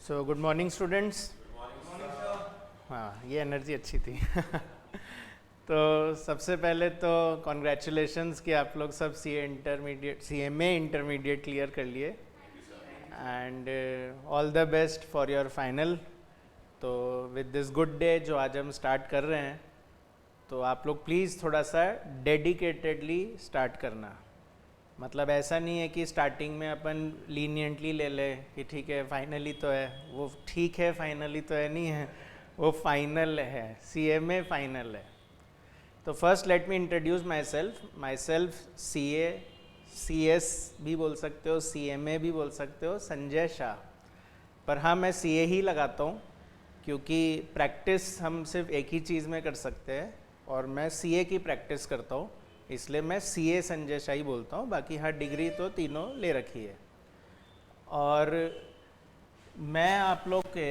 So good morning students. हाँ, ये energy अच्छी थी। तो सबसे पहले तो कॉन्ग्रेचुलेशंस कि आप लोग सब CMA इंटरमीडिएट क्लियर कर लिए and all the best for your final. तो विद दिस गुड डे जो आज हम स्टार्ट कर रहे हैं, तो आप लोग प्लीज़ थोड़ा सा डेडिकेटेडली स्टार्ट करना। मतलब ऐसा नहीं है कि स्टार्टिंग में अपन लीनियंटली ले ले कि ठीक है फाइनली तो है, वो ठीक है फाइनली तो है नहीं है, वो फाइनल है, CMA फाइनल है। तो first let me introduce my self CS भी बोल सकते हो, CMA भी बोल सकते हो, संजय शाह। पर हाँ, मैं CA ही लगाता हूँ क्योंकि प्रैक्टिस हम सिर्फ एक ही चीज़ में कर सकते हैं और मैं CA की प्रैक्टिस करता हूँ, इसलिए मैं CA संजय शाह ही बोलता हूँ। बाकी हर डिग्री तो तीनों ले रखी है। और मैं आप लोग के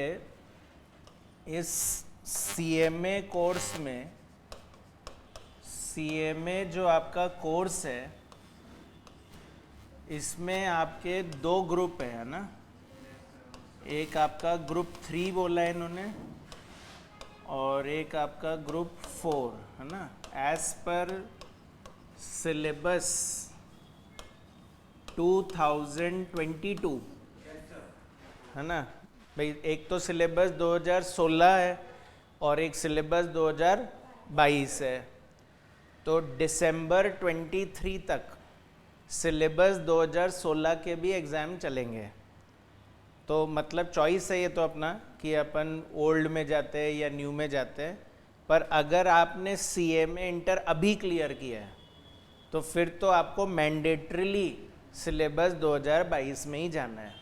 इस CMA कोर्स में, CMA जो आपका कोर्स है, इसमें आपके दो ग्रुप है ना। एक आपका ग्रुप 3 बोला है इन्होंने और एक आपका ग्रुप 4 है ना। एज पर सिलेबस 2022 है ना भाई। एक तो सिलेबस 2016 है और एक सिलेबस 2022 है। तो दिसंबर 23 तक सिलेबस 2016 के भी एग्ज़ाम चलेंगे। तो मतलब चॉइस है ये तो अपना कि अपन ओल्ड में जाते हैं या न्यू में जाते हैं। पर अगर आपने CMA इंटर अभी क्लियर किया है तो फिर तो आपको मैंडेटरीली सिलेबस 2022 में ही जाना है।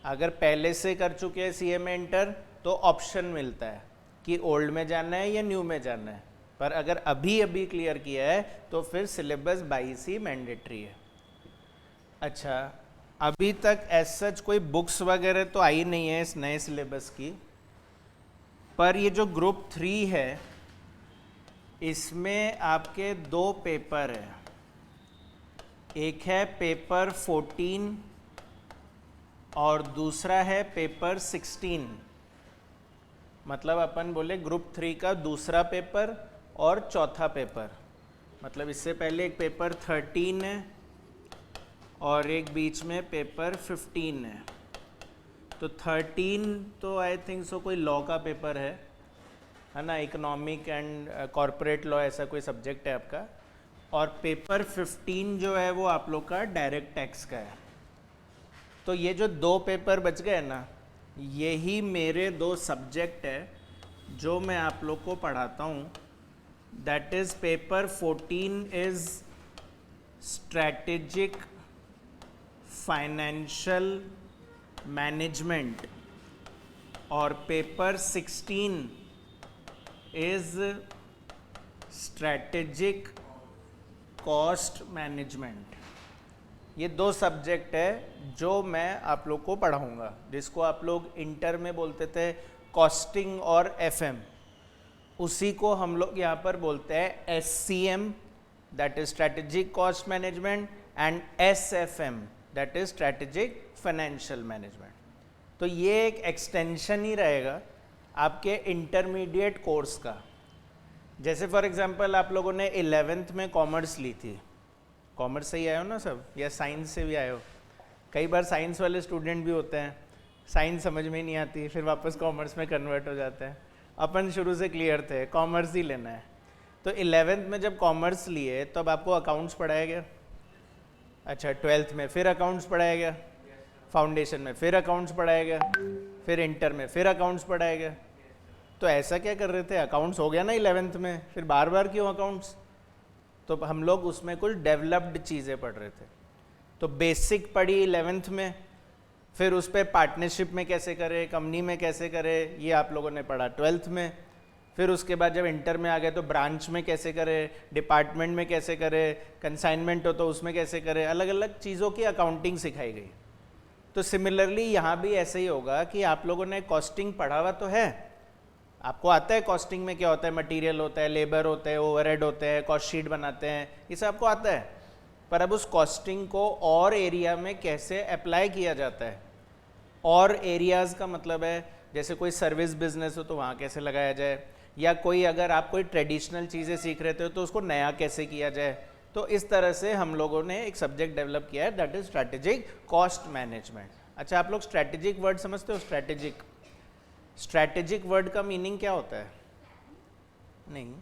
अगर पहले से कर चुके हैं CMA इंटर तो ऑप्शन मिलता है कि ओल्ड में जाना है या न्यू में जाना है। पर अगर अभी क्लियर किया है तो फिर सिलेबस 22 ही मैंडेटरी है। अच्छा, अभी तक एज सच कोई बुक्स वगैरह तो आई नहीं है इस नए सिलेबस की। पर ये जो ग्रुप 3 है, इसमें आपके दो पेपर है। एक है पेपर 14 और दूसरा है पेपर 16। मतलब अपन बोले ग्रुप 3 का दूसरा पेपर और चौथा पेपर। मतलब इससे पहले एक पेपर 13 है और एक बीच में पेपर 15 है। तो 13 तो आई थिंक सो कोई लॉ का पेपर है ना, इकोनॉमिक एंड कॉरपोरेट लॉ ऐसा कोई सब्जेक्ट है आपका। और पेपर 15 जो है वो आप लोग का डायरेक्ट टैक्स का है। तो ये जो दो पेपर बच गए ना, यही मेरे दो सब्जेक्ट है जो मैं आप लोग को पढ़ाता हूँ। That is paper 14 is strategic financial management और paper 16 is strategic cost management. ये दो सब्जेक्ट है जो मैं आप लोग को पढ़ाऊँगा, जिसको आप लोग इंटर में बोलते थे कॉस्टिंग और FM, उसी को हम लोग यहाँ पर बोलते हैं SCM, that is strategic cost management, and SFM, that is strategic financial management. तो ये एक एक्सटेंशन ही रहेगा आपके इंटरमीडिएट कोर्स का। जैसे फॉर एग्जांपल आप लोगों ने 11th में कॉमर्स ली थी, कॉमर्स से ही आए हो ना सब, या साइंस से भी आए हो। कई बार साइंस वाले स्टूडेंट भी होते हैं, साइंस समझ में ही नहीं आती, फिर वापस कॉमर्स में कन्वर्ट हो जाते हैं। अपन शुरू से क्लियर थे कॉमर्स ही लेना है। तो 11th में जब कॉमर्स लिए तब आपको अकाउंट्स पढ़ाया गया। अच्छा, 12th में फिर अकाउंट्स पढ़ाया गया, फाउंडेशन में फिर अकाउंट्स पढ़ाया गया, फिर इंटर में फिर अकाउंट्स पढ़ाया गया। तो ऐसा क्या कर रहे थे, अकाउंट्स हो गया ना 11th में, फिर बार बार क्यों अकाउंट्स। तो हम लोग उसमें कुछ डेवलप्ड चीज़ें पढ़ रहे थे। तो बेसिक पढ़ी 11th में, फिर उस पर पार्टनरशिप में कैसे करें, कंपनी में कैसे करें, ये आप लोगों ने पढ़ा 12th में। फिर उसके बाद जब इंटर में आ गए तो ब्रांच में कैसे करें, डिपार्टमेंट में कैसे करें, कंसाइनमेंट हो तो उसमें कैसे करें, अलग अलग चीज़ों की अकाउंटिंग सिखाई गई। तो सिमिलरली यहाँ भी ऐसे ही होगा कि आप लोगों ने कॉस्टिंग पढ़ा हुआ तो है, आपको आता है कॉस्टिंग में क्या होता है, मटेरियल होता है, लेबर होते हैं, ओवरहेड होते हैं, कॉस्ट शीट बनाते हैं, ये सब आपको आता है। पर अब उस कॉस्टिंग को और एरिया में कैसे अप्लाई किया जाता है, और एरियाज़ का मतलब है जैसे कोई सर्विस बिजनेस हो तो वहाँ कैसे लगाया जाए, या कोई अगर आप कोई ट्रेडिशनल चीज़ें सीख रहे थे तो उसको नया कैसे किया जाए। तो इस तरह से हम लोगों ने एक सब्जेक्ट डेवलप किया है, that is strategic cost management. अच्छा, आप लोग स्ट्रैटेजिक वर्ड समझते हो? स्ट्रैटेजिक वर्ड का मीनिंग क्या होता है? नहीं,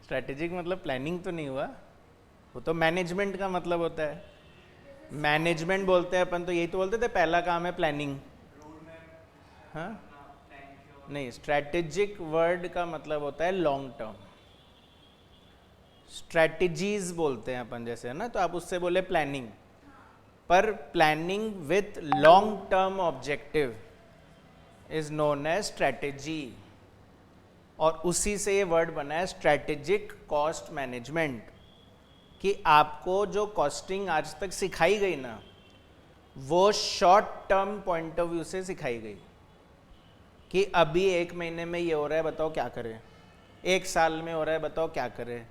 स्ट्रैटेजिक मतलब प्लानिंग तो नहीं हुआ, वो तो मैनेजमेंट का मतलब होता है। मैनेजमेंट बोलते हैं अपन तो यही तो बोलते थे, पहला काम है प्लानिंग। हाँ नहीं, स्ट्रैटेजिक वर्ड का मतलब होता है लॉन्ग टर्म। स्ट्रैटेजीज बोलते हैं अपन जैसे, है ना, तो आप उससे बोले प्लानिंग, पर planning with long term objective is known as strategy, और उसी से ये वर्ड बना है स्ट्रैटेजिक कॉस्ट मैनेजमेंट, कि आपको जो कॉस्टिंग आज तक सिखाई गई ना, वो short term point of view से सिखाई गई कि अभी 1 महीने में ये हो रहा है, बताओ क्या करें, 1 साल में हो रहा है, बताओ क्या करें,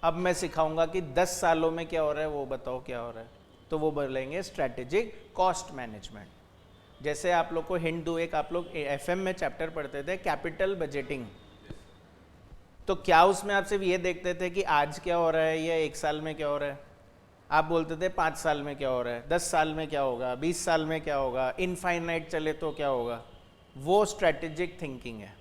अब मैं सिखाऊंगा कि 10 सालों में क्या हो रहा है, वो बताओ क्या हो रहा है। तो वो बोलेंगे स्ट्रैटेजिक कॉस्ट मैनेजमेंट। जैसे आप लोग को हिंट दूँ, एक आप लोग एफएम में चैप्टर पढ़ते थे कैपिटल बजटिंग, तो क्या उसमें आप सिर्फ ये देखते थे कि आज क्या हो रहा है या 1 साल में क्या हो रहा है? आप बोलते थे 5 साल में क्या हो रहा है, 10 साल में क्या होगा, 20 साल में क्या होगा, इनफाइनाइट चले तो क्या होगा। वो स्ट्रैटेजिक थिंकिंग है।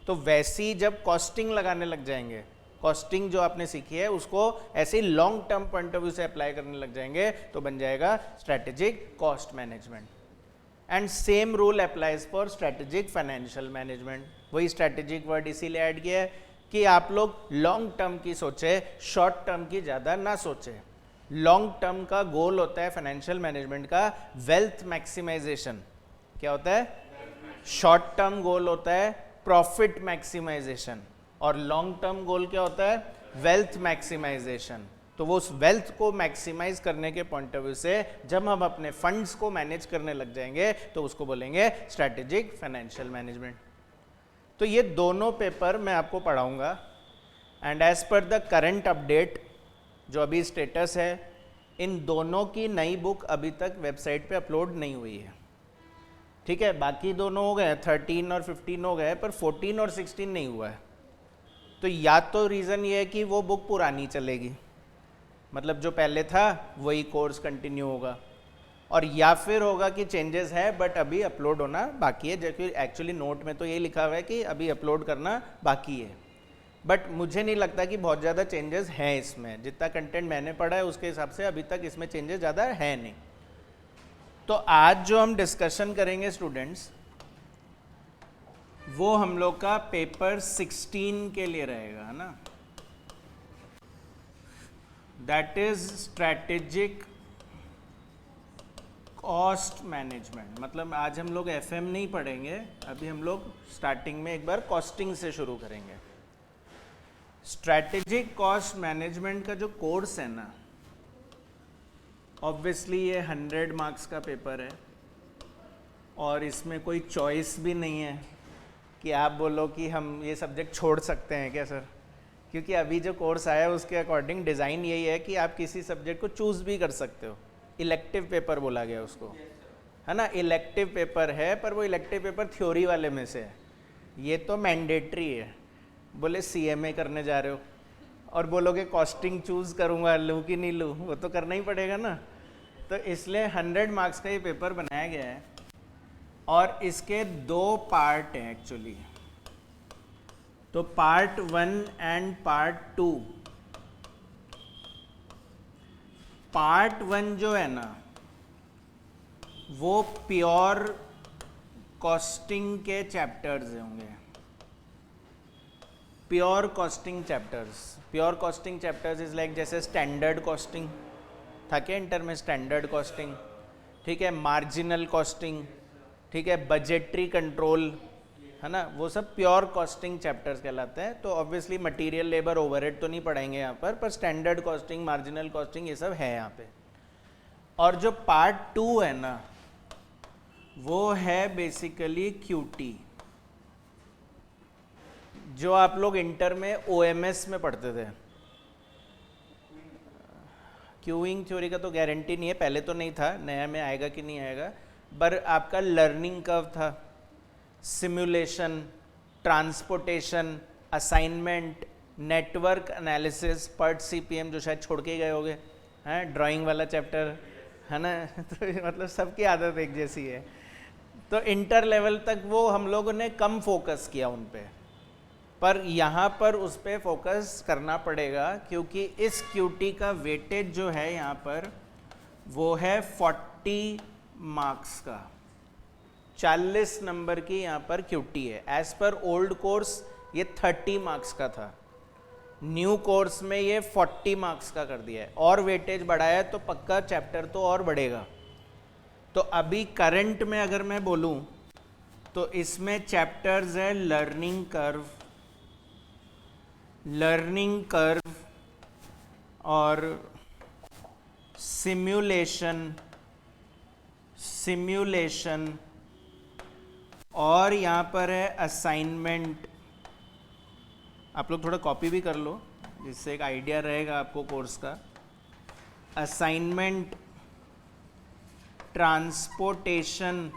तो वैसी जब कॉस्टिंग लगाने लग जाएंगे, कॉस्टिंग जो आपने सीखी है उसको ऐसे long term point of view से अप्लाई करने लग जाएंगे तो बन जाएगा strategic cost management. And same rule applies for strategic financial management. वही स्ट्रैटेजिक वर्ड इसीलिए ऐड किया है कि आप लोग लॉन्ग टर्म की सोचे, शॉर्ट टर्म की ज़्यादा ना सोचे। लॉन्ग टर्म का गोल होता है फाइनेंशियल मैनेजमेंट का वेल्थ मैक्सिमाइजेशन। क्या होता है? शॉर्ट टर्म गोल होता है प्रॉफिट मैक्सिमाइजेशन, और लॉन्ग टर्म गोल क्या होता है? Wealth maximisation. तो वो उस वेल्थ को मैक्सिमाइज करने के पॉइंट ऑफ व्यू से जब हम अपने फंड्स को मैनेज करने लग जाएंगे तो उसको बोलेंगे स्ट्रैटेजिक फाइनेंशियल मैनेजमेंट। तो ये दोनों पेपर मैं आपको पढ़ाऊंगा, and as per the current update जो अभी स्टेटस है, इन दोनों की नई बुक अभी तक वेबसाइट पे अपलोड नहीं हुई है। ठीक है, बाकी दोनों हो गए, 13 और 15 हो गए, पर 14 और 16 नहीं हुआ है। तो या तो रीज़न ये है कि वो बुक पुरानी चलेगी, मतलब जो पहले था वही कोर्स कंटिन्यू होगा, और या फिर होगा कि चेंजेस है बट अभी अपलोड होना बाकी है, जबकि एक्चुअली नोट में तो ये लिखा हुआ है कि अभी अपलोड करना बाकी है। बट मुझे नहीं लगता कि बहुत ज़्यादा चेंजेस हैं इसमें, जितना कंटेंट मैंने पढ़ा है उसके हिसाब से अभी तक इसमें चेंजेस ज़्यादा है नहीं। तो आज जो हम डिस्कशन करेंगे स्टूडेंट्स, वो हम लोग का पेपर 16 के लिए रहेगा, है ना, that is strategic cost management. मतलब आज हम लोग एफएम नहीं पढ़ेंगे, अभी हम लोग स्टार्टिंग में एक बार कॉस्टिंग से शुरू करेंगे। स्ट्रैटेजिक कॉस्ट मैनेजमेंट का जो कोर्स है ना, ऑब्वियसली ये 100 मार्क्स का पेपर है, और इसमें कोई चॉइस भी नहीं है कि आप बोलो कि हम ये सब्जेक्ट छोड़ सकते हैं क्या सर, क्योंकि अभी जो कोर्स आया है उसके अकॉर्डिंग डिज़ाइन यही है कि आप किसी सब्जेक्ट को चूज़ भी कर सकते हो। इलेक्टिव पेपर बोला गया उसको, है ना, इलेक्टिव पेपर है, पर वो इलेक्टिव पेपर थ्योरी वाले में से है, ये तो मैंडेटरी है। बोले सीएमए करने जा रहे हो और बोलोगे कॉस्टिंग चूज़ करूँगा, लूँ कि नहीं लूँ, वो तो करना ही पड़ेगा ना। तो इसलिए 100 मार्क्स का ये पेपर बनाया गया है, और इसके 2 पार्ट हैं एक्चुअली। तो पार्ट 1 एंड पार्ट 2। पार्ट 1 जो है ना, वो प्योर कॉस्टिंग के चैप्टर्स होंगे, pure costing chapters. Pure costing chapters is like जैसे स्टैंडर्ड कॉस्टिंग था क्या इंटर में, स्टैंडर्ड कॉस्टिंग, ठीक है, मार्जिनल कॉस्टिंग, ठीक है, बजटरी कंट्रोल, है ना, वो सब प्योर कॉस्टिंग चैप्टर्स कहलाते हैं। तो ऑब्वियसली मटेरियल लेबर ओवरहेड तो नहीं पढ़ाएंगे यहाँ पर स्टैंडर्ड कॉस्टिंग, मार्जिनल कॉस्टिंग, ये सब है यहाँ पे। और जो पार्ट 2 है ना, वो है बेसिकली क्यूटी, जो आप लोग इंटर में ओएमएस में पढ़ते थे, क्यूइंग थ्योरी का तो गारंटी नहीं है, पहले तो नहीं था, नया में आएगा कि नहीं आएगा, पर आपका लर्निंग कर्व था, simulation, transportation, assignment, network analysis, PERT CPM जो शायद छोड़ के ही गए होगे, हैं, ड्राइंग वाला चैप्टर है ना तो मतलब सबकी आदत एक जैसी है। तो इंटर लेवल तक वो हम लोगों ने कम फोकस किया उन पर यहाँ पर उस पर फोकस करना पड़ेगा, क्योंकि इस क्यूटी का वेटेज जो है यहाँ पर वो है 40 मार्क्स का, 40 नंबर की यहाँ पर क्यूटी है। एज पर ओल्ड कोर्स ये 30 मार्क्स का था, न्यू कोर्स में ये 40 मार्क्स का कर दिया है, और वेटेज बढ़ाया है तो पक्का चैप्टर तो और बढ़ेगा। तो अभी करंट में अगर मैं बोलूँ तो इसमें चैप्टर्स है लर्निंग कर्व और सिम्युलेशन और यहाँ पर है असाइनमेंट। आप लोग थोड़ा कॉपी भी कर लो जिससे एक आइडिया रहेगा आपको कोर्स का। असाइनमेंट, ट्रांसपोर्टेशन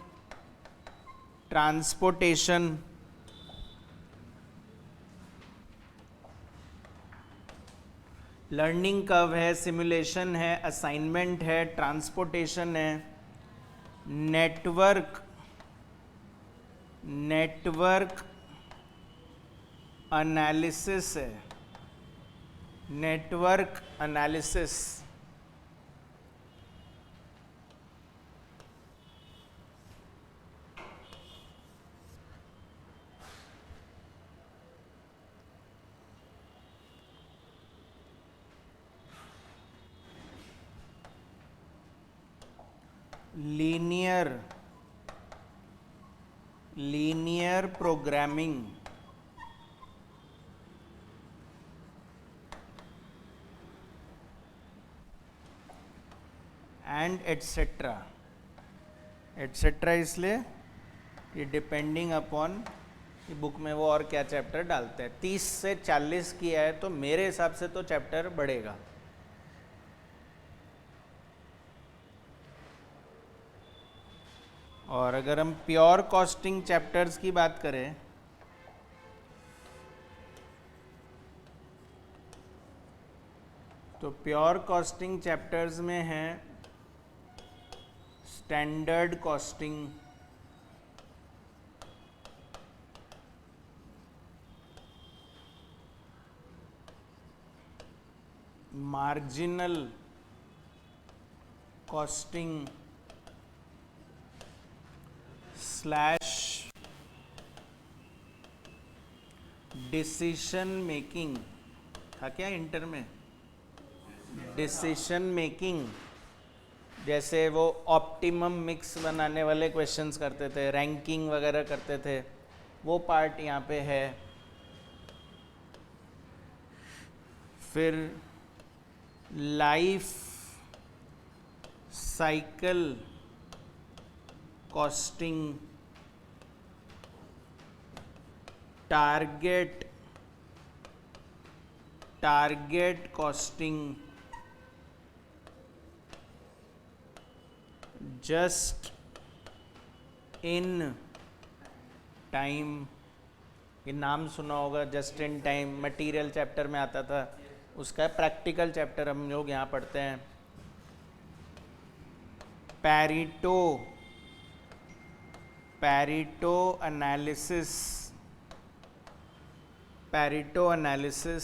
लर्निंग कर्व है, सिमुलेशन है, असाइनमेंट है, ट्रांसपोर्टेशन है, नेटवर्क एनालिसिस है, network analysis. Linear programming and etcetera, इसलिए ये डिपेंडिंग अपॉन कि बुक में वो और क्या चैप्टर डालते हैं। 30 से 40 किया है तो मेरे हिसाब से तो चैप्टर बढ़ेगा। और अगर हम प्योर कॉस्टिंग चैप्टर्स की बात करें तो प्योर कॉस्टिंग चैप्टर्स में है standard costing, marginal costing slash decision making था क्या इंटर में? डिसीजन मेकिंग, जैसे वो ऑप्टिमम मिक्स बनाने वाले क्वेश्चंस करते थे, रैंकिंग वगैरह करते थे, वो पार्ट यहाँ पे है। फिर life cycle costing, target costing, just in time, ये नाम सुना होगा, just in time material chapter में आता था, उसका प्रैक्टिकल चैप्टर हम लोग यहाँ पढ़ते हैं। पैरेटो एनालिसिस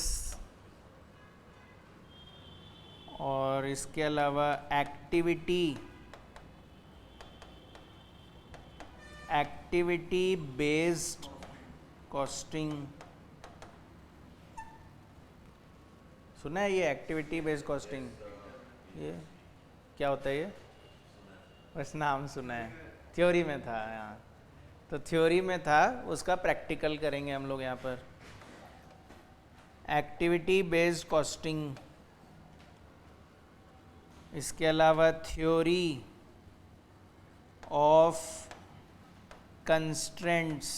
और इसके अलावा एक्टिविटी बेस्ड कॉस्टिंग। सुना है ये एक्टिविटी बेस्ड कॉस्टिंग? ये क्या होता है? ये बस नाम सुना है, थ्योरी में था यहाँ, तो थ्योरी में था, उसका प्रैक्टिकल करेंगे हम लोग यहाँ पर। एक्टिविटी बेस्ड कॉस्टिंग, इसके अलावा थ्योरी ऑफ कंस्ट्रेंट्स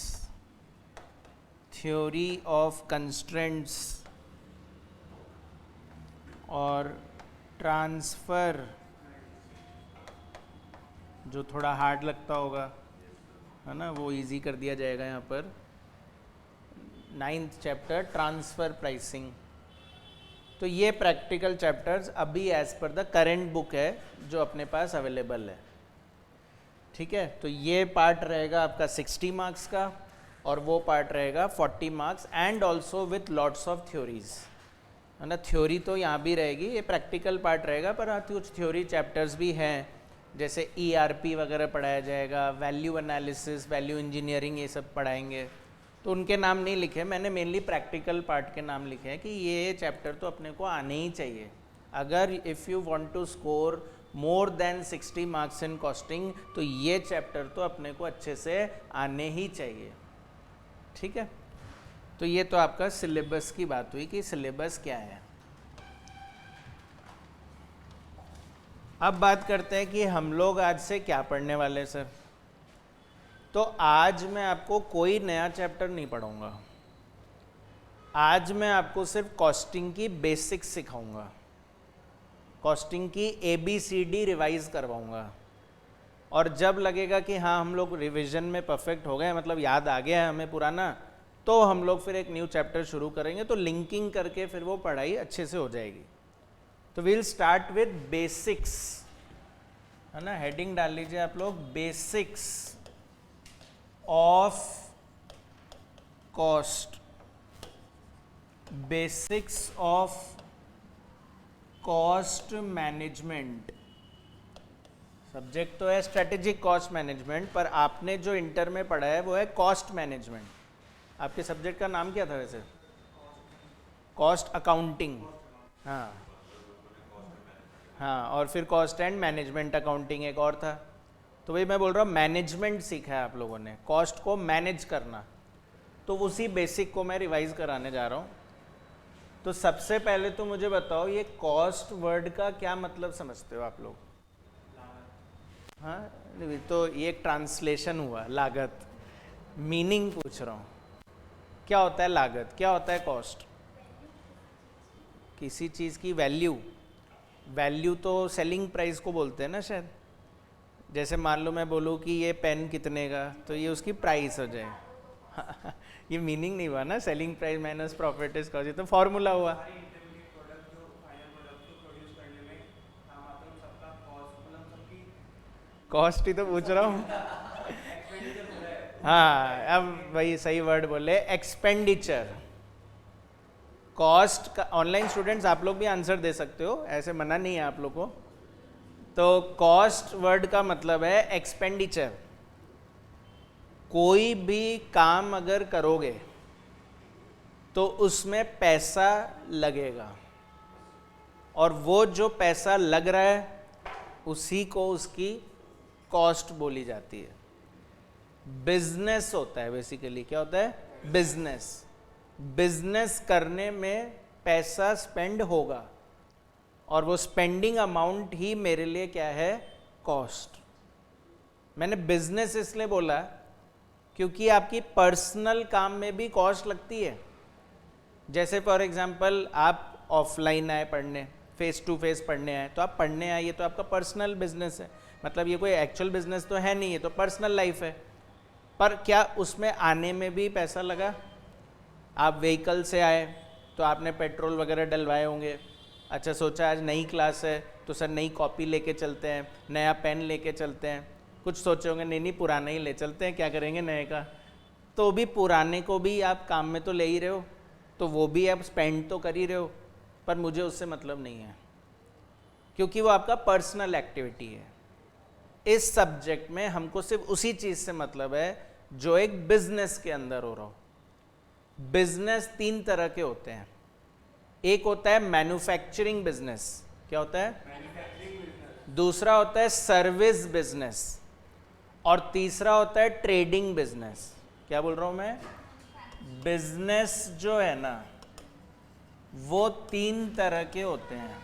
और ट्रांसफर, जो थोड़ा हार्ड लगता होगा, है ना, वो इजी कर दिया जाएगा यहाँ पर। 9th chapter transfer pricing. तो ये प्रैक्टिकल चैप्टर्स अभी as per the current book है जो अपने पास अवेलेबल है, ठीक है। तो ये पार्ट रहेगा आपका 60 मार्क्स का और वो पार्ट रहेगा 40 marks and also with lots of theories, है ना। थ्योरी तो यहाँ भी रहेगी, ये प्रैक्टिकल पार्ट रहेगा, पर कुछ थ्योरी चैप्टर्स भी हैं, जैसे ERP वगैरह पढ़ाया जाएगा, वैल्यू एनालिसिस, वैल्यू इंजीनियरिंग, ये सब पढ़ाएंगे। तो उनके नाम नहीं लिखे, मैंने मेनली प्रैक्टिकल पार्ट के नाम लिखे हैं कि ये चैप्टर तो अपने को आने ही चाहिए। अगर if you want to score more than 60 marks in costing, तो ये चैप्टर तो अपने को अच्छे से आने ही चाहिए, ठीक है। तो ये तो आपका सिलेबस की बात हुई कि सिलेबस क्या है। अब बात करते हैं कि हम लोग आज से क्या पढ़ने वाले हैं सर। तो आज मैं आपको कोई नया चैप्टर नहीं पढ़ाऊंगा, आज मैं आपको सिर्फ कॉस्टिंग की बेसिक्स सिखाऊंगा, कॉस्टिंग की ABCD रिवाइज करवाऊंगा। और जब लगेगा कि हाँ हम लोग रिवीजन में परफेक्ट हो गए, मतलब याद आ गया है हमें पुराना, तो हम लोग फिर एक न्यू चैप्टर शुरू करेंगे, तो लिंकिंग करके फिर वो पढ़ाई अच्छे से हो जाएगी। तो वील स्टार्ट विद बेसिक्स, है ना, हेडिंग डाल लीजिए आप लोग, basics of cost, basics of cost management. Subject तो है स्ट्रेटेजिक कॉस्ट मैनेजमेंट, पर आपने जो इंटर में पढ़ा है वो है कॉस्ट मैनेजमेंट। आपके सब्जेक्ट का नाम क्या था वैसे? कॉस्ट अकाउंटिंग, हाँ हाँ, और फिर कॉस्ट एंड मैनेजमेंट अकाउंटिंग एक और था। तो वही मैं बोल रहा हूँ, मैनेजमेंट सीखा है आप लोगों ने, कॉस्ट को मैनेज करना, तो उसी बेसिक को मैं रिवाइज कराने जा रहा हूँ। तो सबसे पहले तो मुझे बताओ, ये कॉस्ट वर्ड का क्या मतलब समझते हो आप लोग? हाँ, तो ये एक ट्रांसलेशन हुआ, लागत। मीनिंग पूछ रहा हूँ, क्या होता है लागत, क्या होता है कॉस्ट? किसी चीज़ की वैल्यू, वैल्यू तो सेलिंग प्राइस को बोलते हैं ना शायद। जैसे मान लो मैं बोलूँ कि ये पेन कितने का, तो ये उसकी प्राइस हो जाए। ये मीनिंग नहीं हुआ ना, selling price minus profit is cost, ये तो फॉर्मूला हुआ। कॉस्ट ही तो पूछ रहा हूँ। हाँ, अब वही सही वर्ड बोले, एक्सपेंडिचर। कॉस्ट का ऑनलाइन स्टूडेंट्स आप लोग भी आंसर दे सकते हो, ऐसे मना नहीं है आप लोग को। तो कॉस्ट वर्ड का मतलब है एक्सपेंडिचर। कोई भी काम अगर करोगे तो उसमें पैसा लगेगा, और वो जो पैसा लग रहा है उसी को उसकी कॉस्ट बोली जाती है। बिजनेस होता है बेसिकली, क्या होता है? बिजनेस। बिजनेस करने में पैसा स्पेंड होगा, और वो स्पेंडिंग अमाउंट ही मेरे लिए क्या है? कॉस्ट। मैंने बिजनेस इसलिए बोला क्योंकि आपकी पर्सनल काम में भी कॉस्ट लगती है। जैसे फॉर एग्जांपल आप ऑफलाइन आए पढ़ने, फेस टू फेस पढ़ने आए, तो आप पढ़ने आए, ये तो आपका पर्सनल बिजनेस है, मतलब ये कोई एक्चुअल बिजनेस तो है नहीं, ये तो पर्सनल लाइफ है। पर क्या उसमें आने में भी पैसा लगा? आप व्हीकल से आए तो आपने पेट्रोल वगैरह डलवाए होंगे। अच्छा, सोचा आज नई क्लास है तो सर नई कॉपी लेके चलते हैं, नया पेन लेके चलते हैं। कुछ सोचे होंगे नहीं नहीं पुराना ही ले चलते हैं, क्या करेंगे नए का। तो भी पुराने को भी आप काम में तो ले ही रहे हो, तो वो भी आप स्पेंड तो कर ही रहे हो, पर मुझे उससे मतलब नहीं है, क्योंकि वो आपका पर्सनल एक्टिविटी है। इस सब्जेक्ट में हमको सिर्फ उसी चीज़ से मतलब है जो एक बिजनेस के अंदर हो रहा हो। बिजनेस 3 तरह के होते हैं। एक होता है मैन्युफैक्चरिंग बिजनेस, क्या होता है? दूसरा होता है सर्विस बिजनेस, और तीसरा होता है ट्रेडिंग बिजनेस। क्या बोल रहा हूं मैं? बिजनेस जो है ना वो 3 तरह के होते हैं।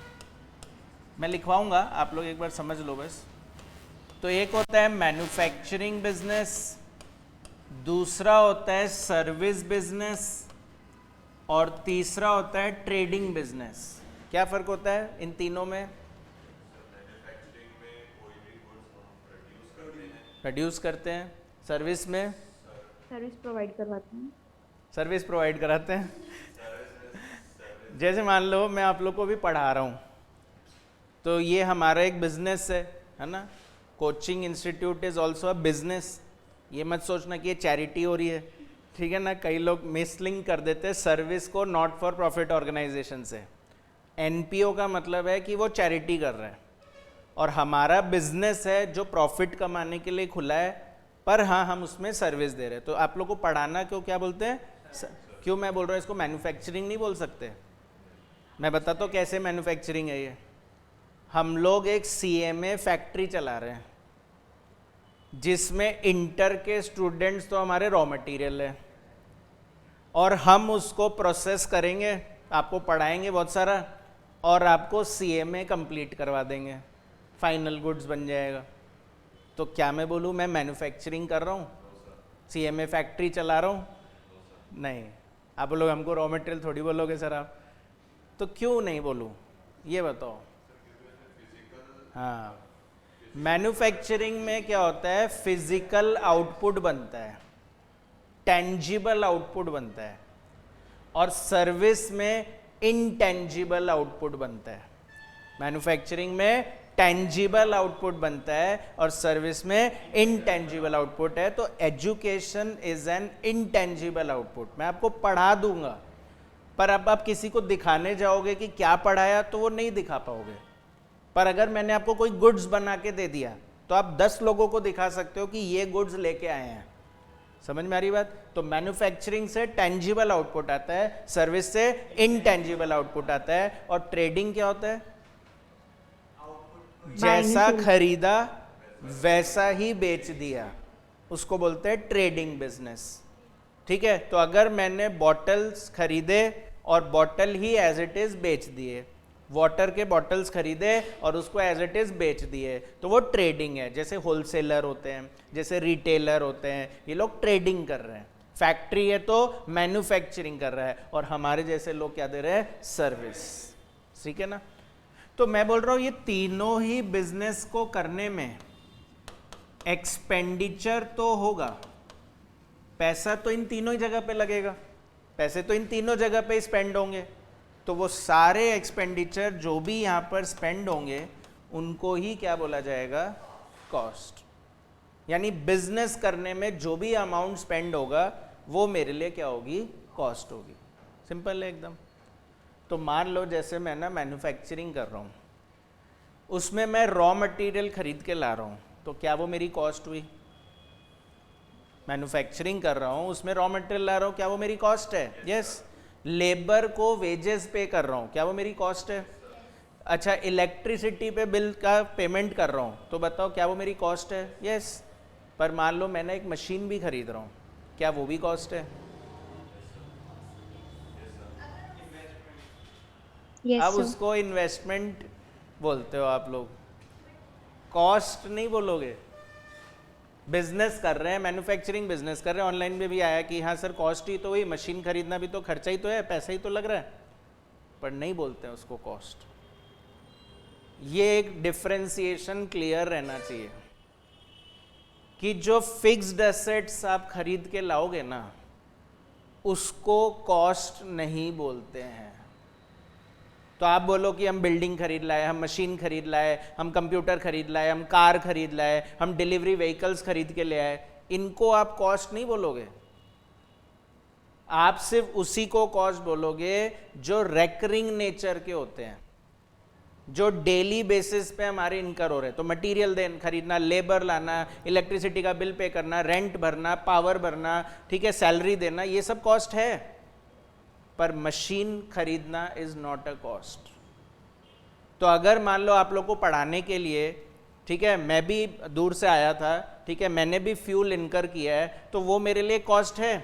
मैं लिखवाऊंगा, आप लोग एक बार समझ लो बस। तो एक होता है मैन्युफैक्चरिंग बिजनेस, दूसरा होता है सर्विस बिजनेस, और तीसरा होता है ट्रेडिंग बिजनेस। क्या फ़र्क होता है इन तीनों में? प्रोड्यूस करते हैं, सर्विस में सर्विस प्रोवाइड करवाते हैं। सर्विस प्रोवाइड कराते हैं। जैसे मान लो मैं आप लोग को भी पढ़ा रहा हूँ, तो ये हमारा एक बिजनेस है ना। Coaching institute is also a business. ये मत सोचना कि ये चैरिटी हो रही है, ठीक है ना। कई लोग मिसलिंक कर देते हैं सर्विस को नॉट फॉर प्रॉफिट ऑर्गेनाइजेशन से। एनपीओ का मतलब है कि वो चैरिटी कर रहा है, और हमारा बिजनेस है जो प्रॉफिट कमाने के लिए खुला है, पर हाँ हम उसमें सर्विस दे रहे हैं। तो आप लोग को पढ़ाना क्यों क्या बोलते हैं, क्यों मैं बोल रहा हूँ इसको मैन्युफैक्चरिंग नहीं बोल सकते। मैं बताता हूँ कैसे मैन्युफैक्चरिंग है ये। हम लोग एक सीएमए फैक्ट्री चला रहे हैं जिसमें इंटर के स्टूडेंट्स तो हमारे रॉ मटेरियल है, और हम उसको प्रोसेस करेंगे, आपको पढ़ाएंगे बहुत सारा, और आपको सीएमए कंप्लीट करवा देंगे, फाइनल गुड्स बन जाएगा। तो क्या मैं बोलूँ मैं मैन्युफैक्चरिंग कर रहा हूँ, सीएमए फैक्ट्री चला रहा हूँ? नहीं। आप लोग हमको रॉ मटेरियल थोड़ी बोलोगे सर आप, तो क्यों नहीं बोलूँ ये बताओ। हाँ, मैन्युफैक्चरिंग में क्या होता है, फिजिकल आउटपुट बनता है, टेंजिबल आउटपुट बनता है, और सर्विस में इनटेंजिबल आउटपुट बनता है। मैन्युफैक्चरिंग में टेंजिबल आउटपुट बनता है और सर्विस में इनटेंजिबल आउटपुट है। तो education is an intangible output. मैं आपको पढ़ा दूंगा, पर अब आप किसी को दिखाने जाओगे कि क्या पढ़ाया तो वो नहीं दिखा पाओगे। पर अगर मैंने आपको कोई गुड्स बना के दे दिया तो आप 10 लोगों को दिखा सकते हो कि ये गुड्स लेके आए हैं। समझ में आ रही बात? तो मैन्युफैक्चरिंग से टेंजिबल आउटपुट आता है, सर्विस से इनटेंजिबल आउटपुट आता है, और ट्रेडिंग क्या होता है, जैसा खरीदा वैसा ही बेच दिया, उसको बोलते हैं ट्रेडिंग बिजनेस। ठीक है, तो अगर मैंने बॉटल्स खरीदे और बॉटल ही एज इट इज बेच दिए, वाटर के बॉटल्स खरीदे और उसको एज इट इज बेच दिए, तो वो ट्रेडिंग है। जैसे होलसेलर होते हैं, जैसे रिटेलर होते हैं, ये लोग ट्रेडिंग कर रहे हैं। फैक्ट्री है तो मैन्युफैक्चरिंग कर रहा है, और हमारे जैसे लोग क्या दे रहे हैं, सर्विस। ठीक है ना। तो मैं बोल रहा हूं ये तीनों ही बिजनेस को करने में एक्सपेंडिचर तो होगा, पैसा तो इन तीनों ही जगह पे लगेगा, पैसे तो इन तीनों जगह पे स्पेंड होंगे। तो वो सारे एक्सपेंडिचर जो भी यहाँ पर स्पेंड होंगे उनको ही क्या बोला जाएगा, कॉस्ट। यानी बिजनेस करने में जो भी अमाउंट स्पेंड होगा वो मेरे लिए क्या होगी, कॉस्ट होगी। सिंपल है एकदम। तो मान लो जैसे मैं ना मैन्युफैक्चरिंग कर रहा हूँ, उसमें मैं रॉ मटेरियल खरीद के ला रहा हूँ, तो क्या वो मेरी कॉस्ट हुई? मैन्युफैक्चरिंग कर रहा हूँ, उसमें रॉ मटेरियल ला रहा हूँ, क्या वो मेरी कॉस्ट है? यस। लेबर को वेजेस पे कर रहा हूँ, क्या वो मेरी कॉस्ट है? अच्छा, इलेक्ट्रिसिटी पे बिल का पेमेंट कर रहा हूँ, तो बताओ क्या वो मेरी कॉस्ट है? यस। पर मान लो मैंने एक मशीन भी खरीद रहा हूँ, क्या वो भी कॉस्ट है? अब उसको इन्वेस्टमेंट बोलते हो आप लोग, कॉस्ट नहीं बोलोगे। बिजनेस कर रहे हैं, मैन्युफैक्चरिंग बिजनेस कर रहे हैं। ऑनलाइन में भी आया कि हाँ सर कॉस्ट ही तो हुई, मशीन खरीदना भी तो खर्चा ही तो है, पैसा ही तो लग रहा है, पर नहीं बोलते हैं उसको कॉस्ट। ये एक डिफरेंशिएशन क्लियर रहना चाहिए कि जो फिक्स्ड एसेट्स आप खरीद के लाओगे ना, उसको कॉस्ट नहीं बोलते हैं। तो आप बोलो कि हम बिल्डिंग खरीद लाए, हम मशीन खरीद लाए, हम कंप्यूटर खरीद लाए, हम कार खरीद लाए, हम डिलीवरी व्हीकल्स खरीद के ले आए, इनको आप कॉस्ट नहीं बोलोगे। आप सिर्फ उसी को कॉस्ट बोलोगे जो रेकरिंग नेचर के होते हैं, जो डेली बेसिस पे हमारे इनकर हो रहे हैं। तो मटेरियल खरीदना, लेबर लाना, इलेक्ट्रिसिटी का बिल पे करना, रेंट भरना, पावर भरना, ठीक है, सैलरी देना, ये सब कॉस्ट है। पर मशीन खरीदना इज नॉट अ कॉस्ट। तो अगर मान लो आप लोग को पढ़ाने के लिए, ठीक है, मैं भी दूर से आया था, ठीक है, मैंने भी फ्यूल इनकर किया है, तो वो मेरे लिए कॉस्ट है।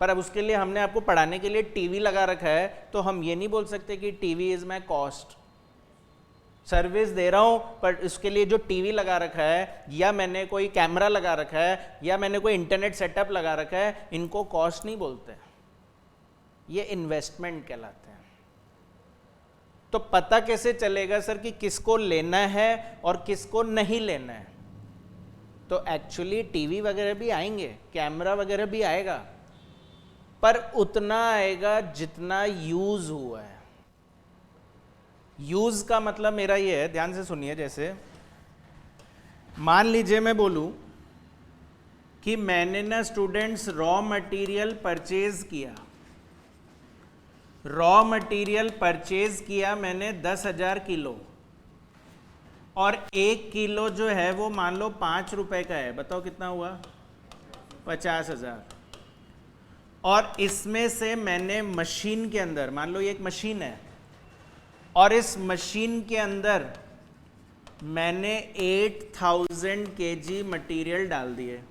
पर अब उसके लिए हमने आपको पढ़ाने के लिए टीवी लगा रखा है, तो हम ये नहीं बोल सकते कि TV is my cost. Service दे रहा हूं, पर उसके लिए जो टीवी लगा रखा है, या मैंने कोई कैमरा लगा रखा है, या मैंने कोई इंटरनेट सेटअप लगा रखा है, इनको कॉस्ट नहीं बोलते, ये इन्वेस्टमेंट कहलाते हैं। तो पता कैसे चलेगा सर कि किसको लेना है और किसको नहीं लेना है? तो एक्चुअली टीवी वगैरह भी आएंगे, कैमरा वगैरह भी आएगा, पर उतना आएगा जितना यूज हुआ है। यूज का मतलब मेरा ये है, ध्यान से सुनिए, जैसे मान लीजिए मैं बोलूं कि मैंने ना स्टूडेंट्स रॉ मटेरियल परचेज किया, रॉ मटेरियल परचेज किया मैंने 10,000 किलो, और 1 किलो जो है वो मान लो 5 रुपए का है, बताओ कितना हुआ? 50,000। और इसमें से मैंने मशीन के अंदर, मान लो ये एक मशीन है, और इस मशीन के अंदर मैंने 8,000 kg मटेरियल डाल दिए।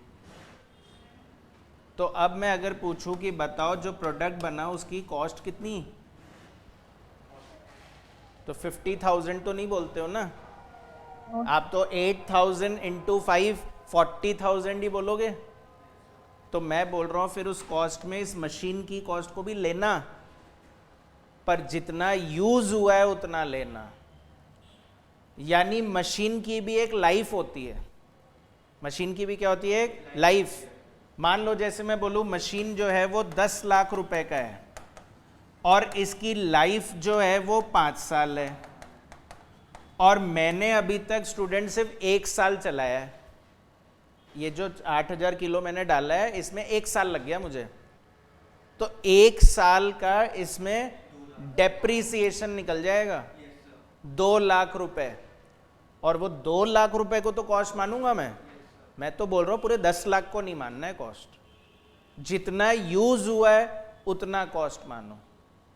तो अब मैं अगर पूछूं कि बताओ जो प्रोडक्ट बना उसकी कॉस्ट कितनी, तो 50,000 तो नहीं बोलते हो ना आप, तो 8,000 इंटू 5 40,000 ही बोलोगे। तो मैं बोल रहा हूं फिर उस कॉस्ट में इस मशीन की कॉस्ट को भी लेना, पर जितना यूज हुआ है उतना लेना। यानी मशीन की भी एक लाइफ होती है, मशीन की भी क्या होती है? एक लाइफ। मान लो जैसे मैं बोलूं मशीन जो है वो 10 लाख रुपए का है, और इसकी लाइफ जो है वो 5 साल है, और मैंने अभी तक स्टूडेंट सिर्फ 1 साल चलाया है। ये जो 8,000 किलो मैंने डाला है इसमें 1 साल लग गया मुझे, तो 1 साल का इसमें डेप्रीसिएशन निकल जाएगा 2 लाख रुपए, और वो 2 लाख रुपए को तो कॉस्ट मानूंगा मैं तो बोल रहा हूं पूरे 10 लाख को नहीं मानना है कॉस्ट, जितना यूज हुआ है उतना कॉस्ट मानो।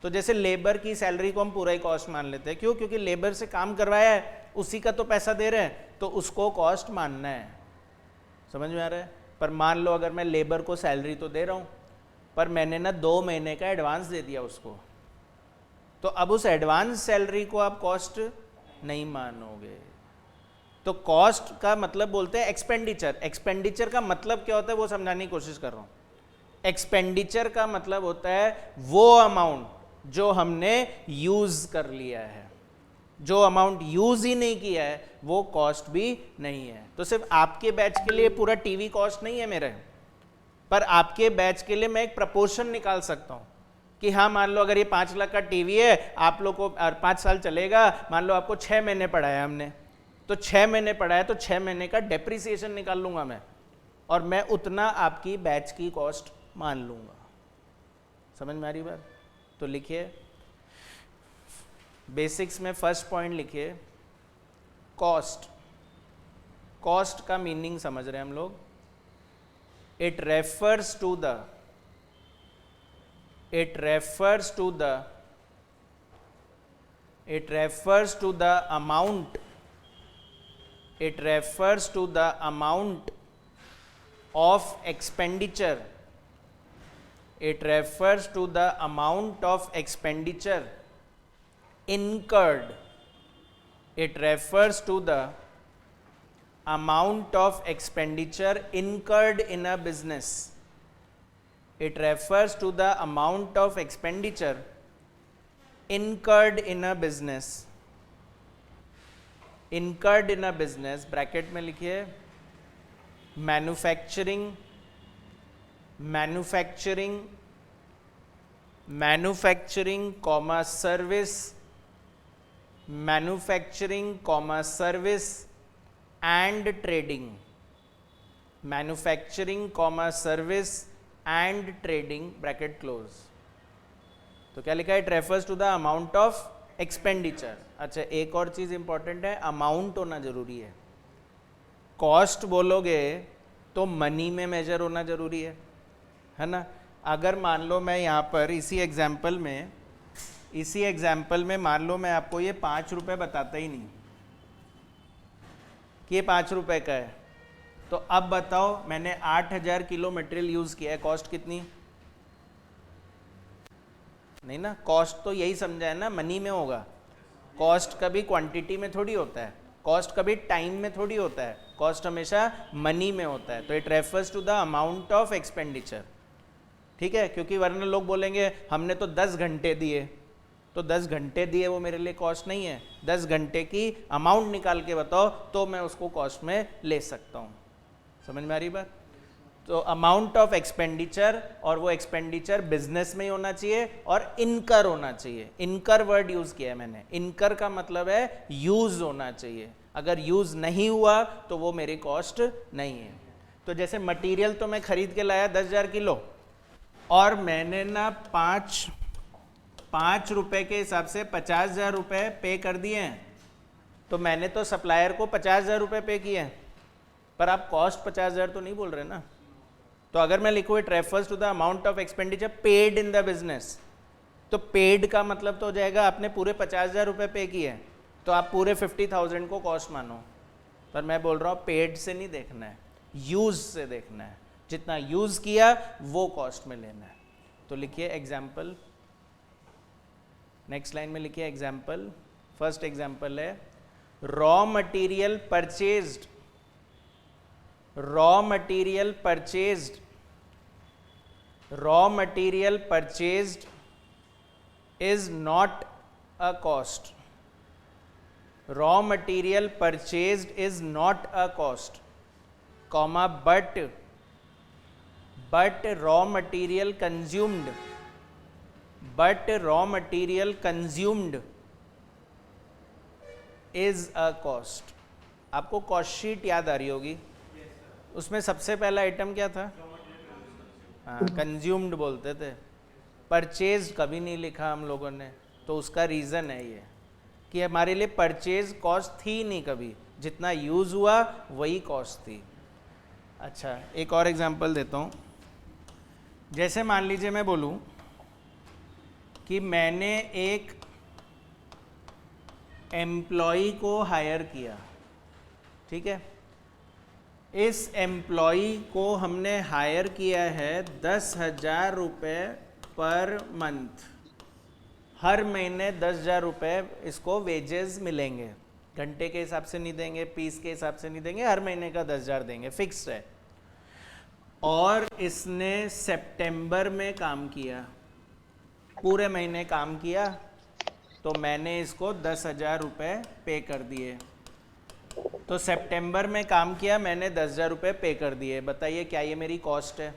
तो जैसे लेबर की सैलरी को हम पूरा ही कॉस्ट मान लेते हैं, क्यों? क्योंकि लेबर से काम करवाया है, उसी का तो पैसा दे रहे हैं, तो उसको कॉस्ट मानना है। समझ में आ रहा है? पर मान लो अगर मैं लेबर को सैलरी तो दे रहा हूं, पर मैंने ना 2 महीने का एडवांस दे दिया उसको, तो अब उस एडवांस सैलरी को आप कॉस्ट नहीं मानोगे। तो कॉस्ट का मतलब बोलते हैं एक्सपेंडिचर। एक्सपेंडिचर का मतलब क्या होता है वो समझाने की कोशिश कर रहा हूं। एक्सपेंडिचर का मतलब होता है वो अमाउंट जो हमने यूज कर लिया है, जो अमाउंट यूज ही नहीं किया है वो कॉस्ट भी नहीं है। तो सिर्फ आपके बैच के लिए पूरा टीवी कॉस्ट नहीं है मेरे, पर आपके बैच के लिए मैं एक प्रपोर्शन निकाल सकता हूं कि हाँ मान लो अगर ये 5 लाख का टीवी है, आप लोग को 5 साल चलेगा, मान लो आपको 6 महीने पढ़ाया हमने, तो 6 महीने पढ़ाया तो 6 महीने का डेप्रिसिएशन निकाल लूंगा मैं, और मैं उतना आपकी बैच की कॉस्ट मान लूंगा। समझ में आ रही बात? तो लिखिए बेसिक्स में फर्स्ट पॉइंट लिखिए कॉस्ट। कॉस्ट का मीनिंग समझ रहे हैं हम लोग? It refers to the amount of expenditure. It refers to the amount of expenditure incurred. It refers to the amount of expenditure incurred in a business. It refers to the amount of expenditure incurred in a business. Incurred in a business, bracket में लिखिए manufacturing comma service, manufacturing comma service and trading, manufacturing comma service and trading, bracket close. तो क्या लिखा है? It refers to the amount of expenditure. अच्छा, एक और चीज इंपॉर्टेंट है, अमाउंट होना जरूरी है। कॉस्ट बोलोगे तो मनी में मेजर होना जरूरी है ना? अगर मान लो मैं यहाँ पर इसी एग्जाम्पल में मान लो मैं आपको ये 5 रुपए बताता ही नहीं कि ये 5 रुपए का है, तो अब बताओ मैंने 8,000 किलो मटेरियल यूज किया है, कॉस्ट कितनी? नहीं ना, कॉस्ट तो यही समझा है ना, मनी में होगा। कॉस्ट कभी क्वांटिटी में थोड़ी होता है, कॉस्ट कभी टाइम में थोड़ी होता है, कॉस्ट हमेशा मनी में होता है। तो it refers to the amount of expenditure, ठीक है? क्योंकि वरना लोग बोलेंगे हमने तो 10 घंटे दिए, तो 10 घंटे दिए वो मेरे लिए कॉस्ट नहीं है। 10 घंटे की अमाउंट निकाल के बताओ तो मैं उसको कॉस्ट में ले सकता हूँ। समझ में आ रही बात? तो अमाउंट ऑफ एक्सपेंडिचर, और वो एक्सपेंडिचर बिजनेस में ही होना चाहिए और इनकर होना चाहिए। इनकर वर्ड यूज किया है मैंने। इनकर का मतलब है यूज होना चाहिए। अगर यूज नहीं हुआ तो वो मेरी कॉस्ट नहीं है। तो जैसे मटेरियल तो मैं खरीद के लाया 10,000 किलो, और मैंने ना 5 रुपए के हिसाब से 50,000 रुपये पे कर दिए हैं, तो मैंने तो सप्लायर को 50,000 रुपये पे किए हैं, पर आप कॉस्ट 50,000 तो नहीं बोल रहे ना। तो अगर मैं लिखूँ it refers to the amount of expenditure paid in the business, तो पेड का मतलब तो हो जाएगा आपने पूरे 50,000 रुपये पे किए हैं, तो आप पूरे 50,000 को कॉस्ट मानो। पर मैं बोल रहा हूँ पेड से नहीं देखना है, यूज से देखना है। जितना यूज किया वो कॉस्ट में लेना है। तो लिखिए एग्जाम्पल, नेक्स्ट लाइन में लिखिए एग्जाम्पल। फर्स्ट एग्जाम्पल है raw material purchased, raw material purchased, raw material purchased is not a cost, raw material purchased is not a cost, comma but raw material consumed, but raw material consumed is a cost। आपको cost sheet याद आ रही होगी, उसमें सबसे पहला item क्या था? हाँ, कंज्यूम्ड बोलते थे। परचेज कभी नहीं लिखा हम लोगों ने, तो उसका रीज़न है ये कि हमारे लिए परचेज कॉस्ट थी नहीं कभी, जितना यूज़ हुआ वही कॉस्ट थी। अच्छा, एक और एग्जांपल देता हूँ। जैसे मान लीजिए मैं बोलूँ कि मैंने एक एम्प्लॉई को हायर किया, ठीक है। इस एम्प्लॉई को हमने हायर किया है 10,000 रुपये पर मंथ। हर महीने 10,000 रुपये इसको वेजेस मिलेंगे, घंटे के हिसाब से नहीं देंगे, पीस के हिसाब से नहीं देंगे, हर महीने का 10,000 देंगे, फिक्स है। और इसने सितंबर में काम किया, पूरे महीने काम किया, तो मैंने इसको 10,000 रुपये पे कर दिए। तो सितंबर में काम किया, मैंने 10,000 रुपये पे कर दिए। बताइए क्या ये मेरी कॉस्ट है?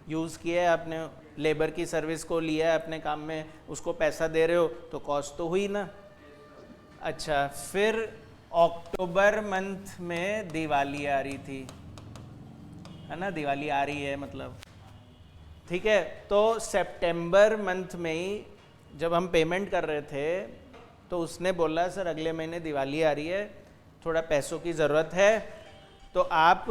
यूज़ किया है आपने, लेबर की सर्विस को लिया है अपने काम में, उसको पैसा दे रहे हो, तो कॉस्ट तो हुई ना। अच्छा, फिर अक्टूबर मंथ में दिवाली आ रही थी, है ना, दिवाली आ रही है मतलब, ठीक है। तो सितंबर मंथ में ही जब हम पेमेंट कर रहे थे, तो उसने बोला सर अगले महीने दिवाली आ रही है, थोड़ा पैसों की ज़रूरत है, तो आप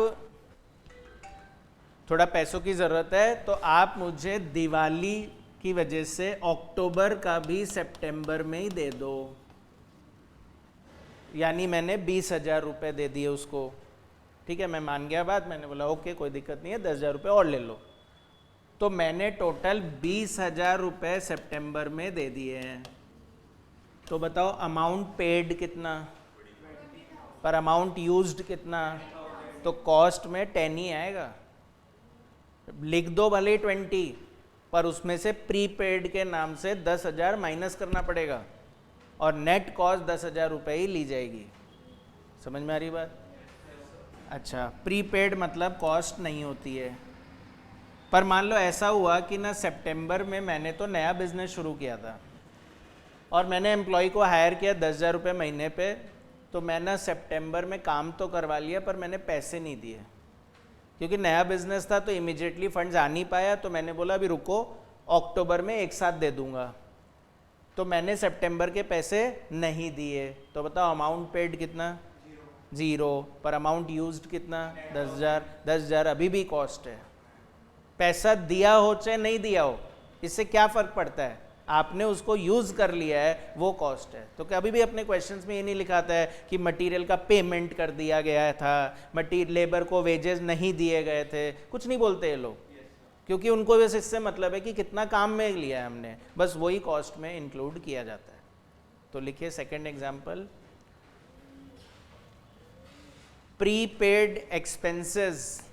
थोड़ा पैसों की ज़रूरत है, तो आप मुझे दिवाली की वजह से अक्टूबर का भी सितंबर में ही दे दो। यानी मैंने 20,000 रुपये दे दिए उसको, ठीक है। मैं मान गया बात, मैंने बोला ओके कोई दिक्कत नहीं है, 10,000 रुपये और ले लो। तो मैंने टोटल 20,000 रुपये सितंबर में दे दिए हैं। तो बताओ अमाउंट पेड कितना, पर अमाउंट यूज्ड कितना? तो कॉस्ट में 10 ही आएगा। लिख दो भले 20, पर उसमें से प्रीपेड के नाम से 10,000 माइनस करना पड़ेगा, और नेट कॉस्ट 10,000 रुपये ही ली जाएगी। समझ में आ रही बात? अच्छा, प्रीपेड मतलब कॉस्ट नहीं होती है। पर मान लो ऐसा हुआ कि ना सितंबर में मैंने तो नया बिजनेस शुरू किया था, और मैंने एम्प्लॉय को हायर किया 10,000 रुपये महीने पे, तो मैंने सितंबर में काम तो करवा लिया, पर मैंने पैसे नहीं दिए, क्योंकि नया बिजनेस था तो इमीडिएटली फंड्स आ नहीं पाया। तो मैंने बोला अभी रुको, अक्टूबर में एक साथ दे दूंगा। तो मैंने सितंबर के पैसे नहीं दिए। तो बताओ अमाउंट पेड कितना? 0। पर अमाउंट यूज्ड कितना? 10,000। 10,000 अभी भी कॉस्ट है। पैसा दिया हो चाहे नहीं दिया हो, इससे क्या फ़र्क पड़ता है? आपने उसको यूज़ कर लिया है, वो कॉस्ट है। तो कभी भी अपने क्वेश्चंस में ये नहीं लिखाता है कि मटेरियल का पेमेंट कर दिया गया था, लेबर को वेजेस नहीं दिए गए थे, कुछ नहीं बोलते ये लोग, क्योंकि उनको बस इससे मतलब है कि कितना काम में लिया है हमने, बस वही कॉस्ट में इंक्लूड किया जाता है। तो लिखिए second example, prepaid expenses,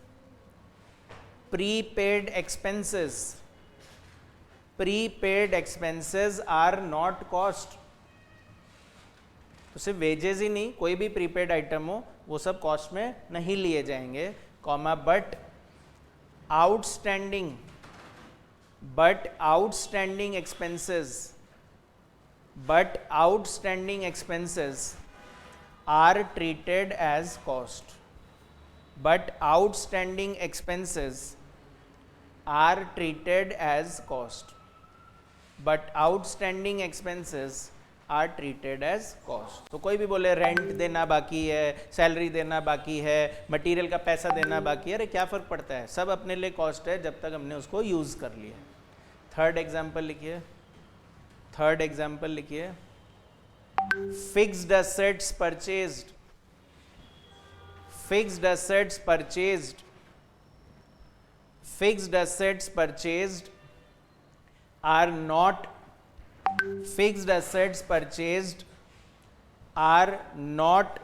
prepaid expenses, prepaid expenses are not cost, तो सिर्फ वेजेस ही नहीं, कोई भी प्रीपेड आइटम हो वो सब कॉस्ट में नहीं लिए जाएंगे, comma but outstanding expenses are treated as cost. But outstanding expenses are treated as cost. But outstanding expenses are treated as cost. तो कोई भी बोले रेंट देना बाकी है, सैलरी देना बाकी है, मटेरियल का पैसा देना बाकी है, अरे क्या फ़र्क पड़ता है, सब अपने लिए कॉस्ट है जब तक हमने उसको यूज़ कर लिया। थर्ड एग्जाम्पल लिखिए, fixed assets purchased are not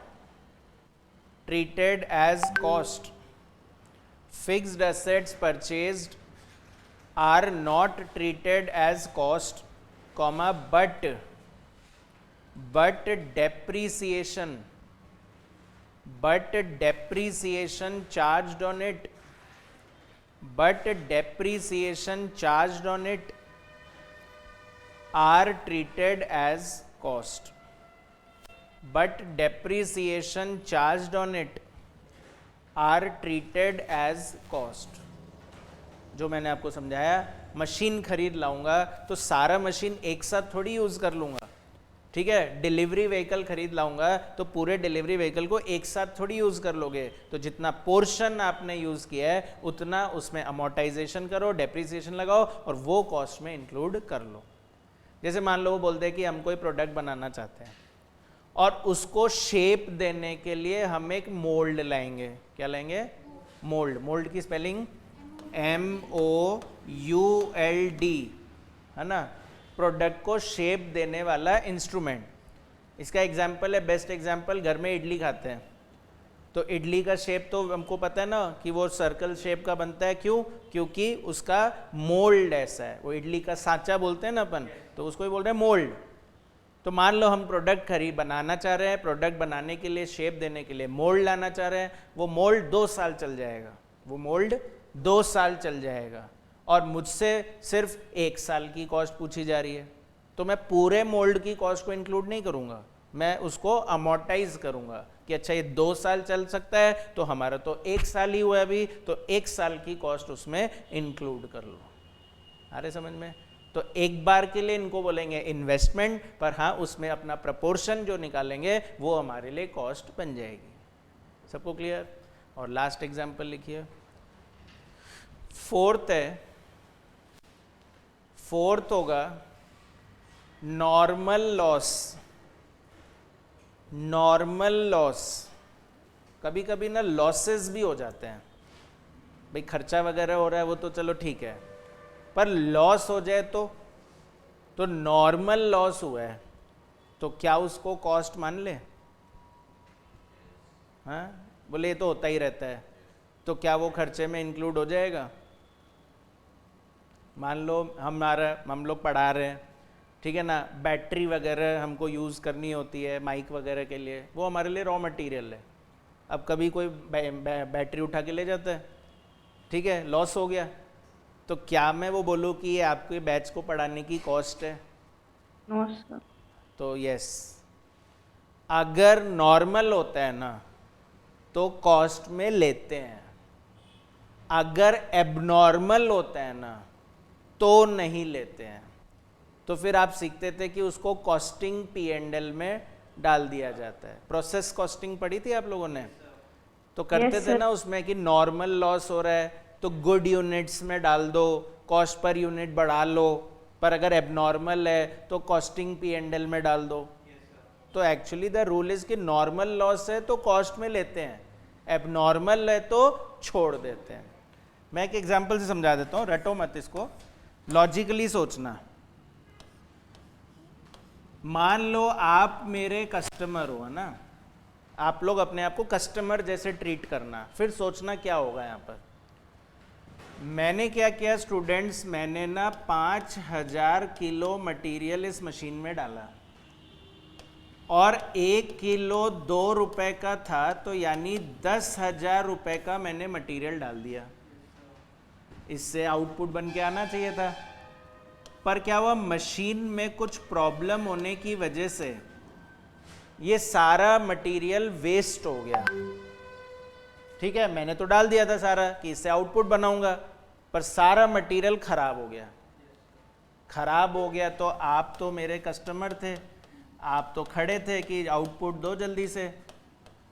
treated as cost. Fixed assets purchased are not treated as cost, comma but depreciation charged on it are treated as cost. But depreciation charged on it are treated as cost. जो मैंने आपको समझाया, machine खरीद लाऊंगा तो सारा machine एक साथ थोड़ी यूज़ कर लूँगा, ठीक है। डिलीवरी व्हीकल खरीद लाऊंगा तो पूरे डिलीवरी व्हीकल को एक साथ थोड़ी यूज़ कर लोगे, तो जितना पोर्शन आपने यूज़ किया है उतना उसमें अमोर्टाइजेशन करो, डेप्रिसिएशन लगाओ और वो कॉस्ट में इंक्लूड कर लो। जैसे मान लो वो बोलते हैं कि हम कोई प्रोडक्ट बनाना चाहते हैं और उसको शेप देने के लिए हम एक मोल्ड लाएंगे। क्या लाएंगे? मोल्ड की स्पेलिंग MOULD, है ना। प्रोडक्ट को शेप देने वाला इंस्ट्रूमेंट। इसका एग्जाम्पल है, बेस्ट एग्जाम्पल, घर में इडली खाते हैं तो इडली का शेप तो हमको पता है ना कि वो सर्कल शेप का बनता है। क्यों? क्योंकि उसका मोल्ड ऐसा है। वो इडली का सांचा बोलते हैं ना अपन, तो उसको ही बोल रहे हैं मोल्ड। तो मान लो हम प्रोडक्ट बनाना चाह रहे हैं, प्रोडक्ट बनाने के लिए, शेप देने के लिए मोल्ड लाना चाह रहे हैं। वो मोल्ड 2 साल चल जाएगा और मुझसे सिर्फ 1 साल की कॉस्ट पूछी जा रही है, तो मैं पूरे मोल्ड की कॉस्ट को इंक्लूड नहीं करूंगा, मैं उसको अमोर्टाइज करूंगा कि अच्छा ये 2 साल चल सकता है तो हमारा तो 1 साल ही हुआ अभी, तो 1 साल की कॉस्ट उसमें इंक्लूड कर लो। आ रहे समझ में? तो एक बार के लिए इनको बोलेंगे इन्वेस्टमेंट, पर हाँ उसमें अपना प्रपोर्शन जो निकालेंगे वो हमारे लिए कॉस्ट बन जाएगी। सबको क्लियर? और लास्ट एग्जाम्पल लिखिए, फोर्थ होगा नॉर्मल लॉस। कभी कभी ना लॉसेस भी हो जाते हैं, भाई खर्चा वगैरह हो रहा है वो तो चलो ठीक है, पर लॉस हो जाए तो नॉर्मल लॉस हुआ है तो क्या उसको कॉस्ट मान ले? हाँ बोले ये तो होता ही रहता है, तो क्या वो खर्चे में इंक्लूड हो जाएगा? मान लो हम लोग पढ़ा रहे हैं, ठीक है ना, बैटरी वगैरह हमको यूज़ करनी होती है माइक वगैरह के लिए, वो हमारे लिए रॉ मटेरियल है। अब कभी कोई बैटरी उठा के ले जाता है, ठीक है, लॉस हो गया, तो क्या मैं वो बोलूँ कि ये आपके बैच को पढ़ाने की कॉस्ट है? No sir. तो यस, अगर नॉर्मल होता है ना तो कॉस्ट में लेते हैं, अगर एबनॉर्मल होता है ना तो नहीं लेते हैं। तो फिर आप सीखते थे कि उसको कॉस्टिंग P&L में डाल दिया जाता है। प्रोसेस कॉस्टिंग पढ़ी थी आप लोगों ने? तो करते थे ना उसमें कि नॉर्मल लॉस हो रहा है तो गुड यूनिट्स में डाल दो, कॉस्ट पर यूनिट बढ़ा लो, पर अगर एबनॉर्मल है तो कॉस्टिंग P&L में डाल दो। तो एक्चुअली द रूल इज कि नॉर्मल लॉस है तो कॉस्ट में लेते हैं, एबनॉर्मल है तो छोड़ देते हैं। मैं एक एग्जांपल से समझा देता हूँ, रटो मत इसको, लॉजिकली सोचना। मान लो आप मेरे कस्टमर हो, है ना, आप लोग अपने आप को कस्टमर जैसे ट्रीट करना। फिर सोचना क्या होगा यहाँ पर। मैंने क्या किया स्टूडेंट्स, मैंने ना 5000 किलो मटेरियल इस मशीन में डाला और 1 किलो 2 रुपए का था, तो यानी 10,000 रुपए का मैंने मटेरियल डाल दिया। इससे आउटपुट बन के आना चाहिए था, पर क्या हुआ, मशीन में कुछ प्रॉब्लम होने की वजह से ये सारा मटेरियल वेस्ट हो गया। ठीक है, मैंने तो डाल दिया था सारा कि इससे आउटपुट बनाऊंगा, पर सारा मटेरियल खराब हो गया। खराब हो गया तो आप तो मेरे कस्टमर थे, आप तो खड़े थे कि आउटपुट दो जल्दी से,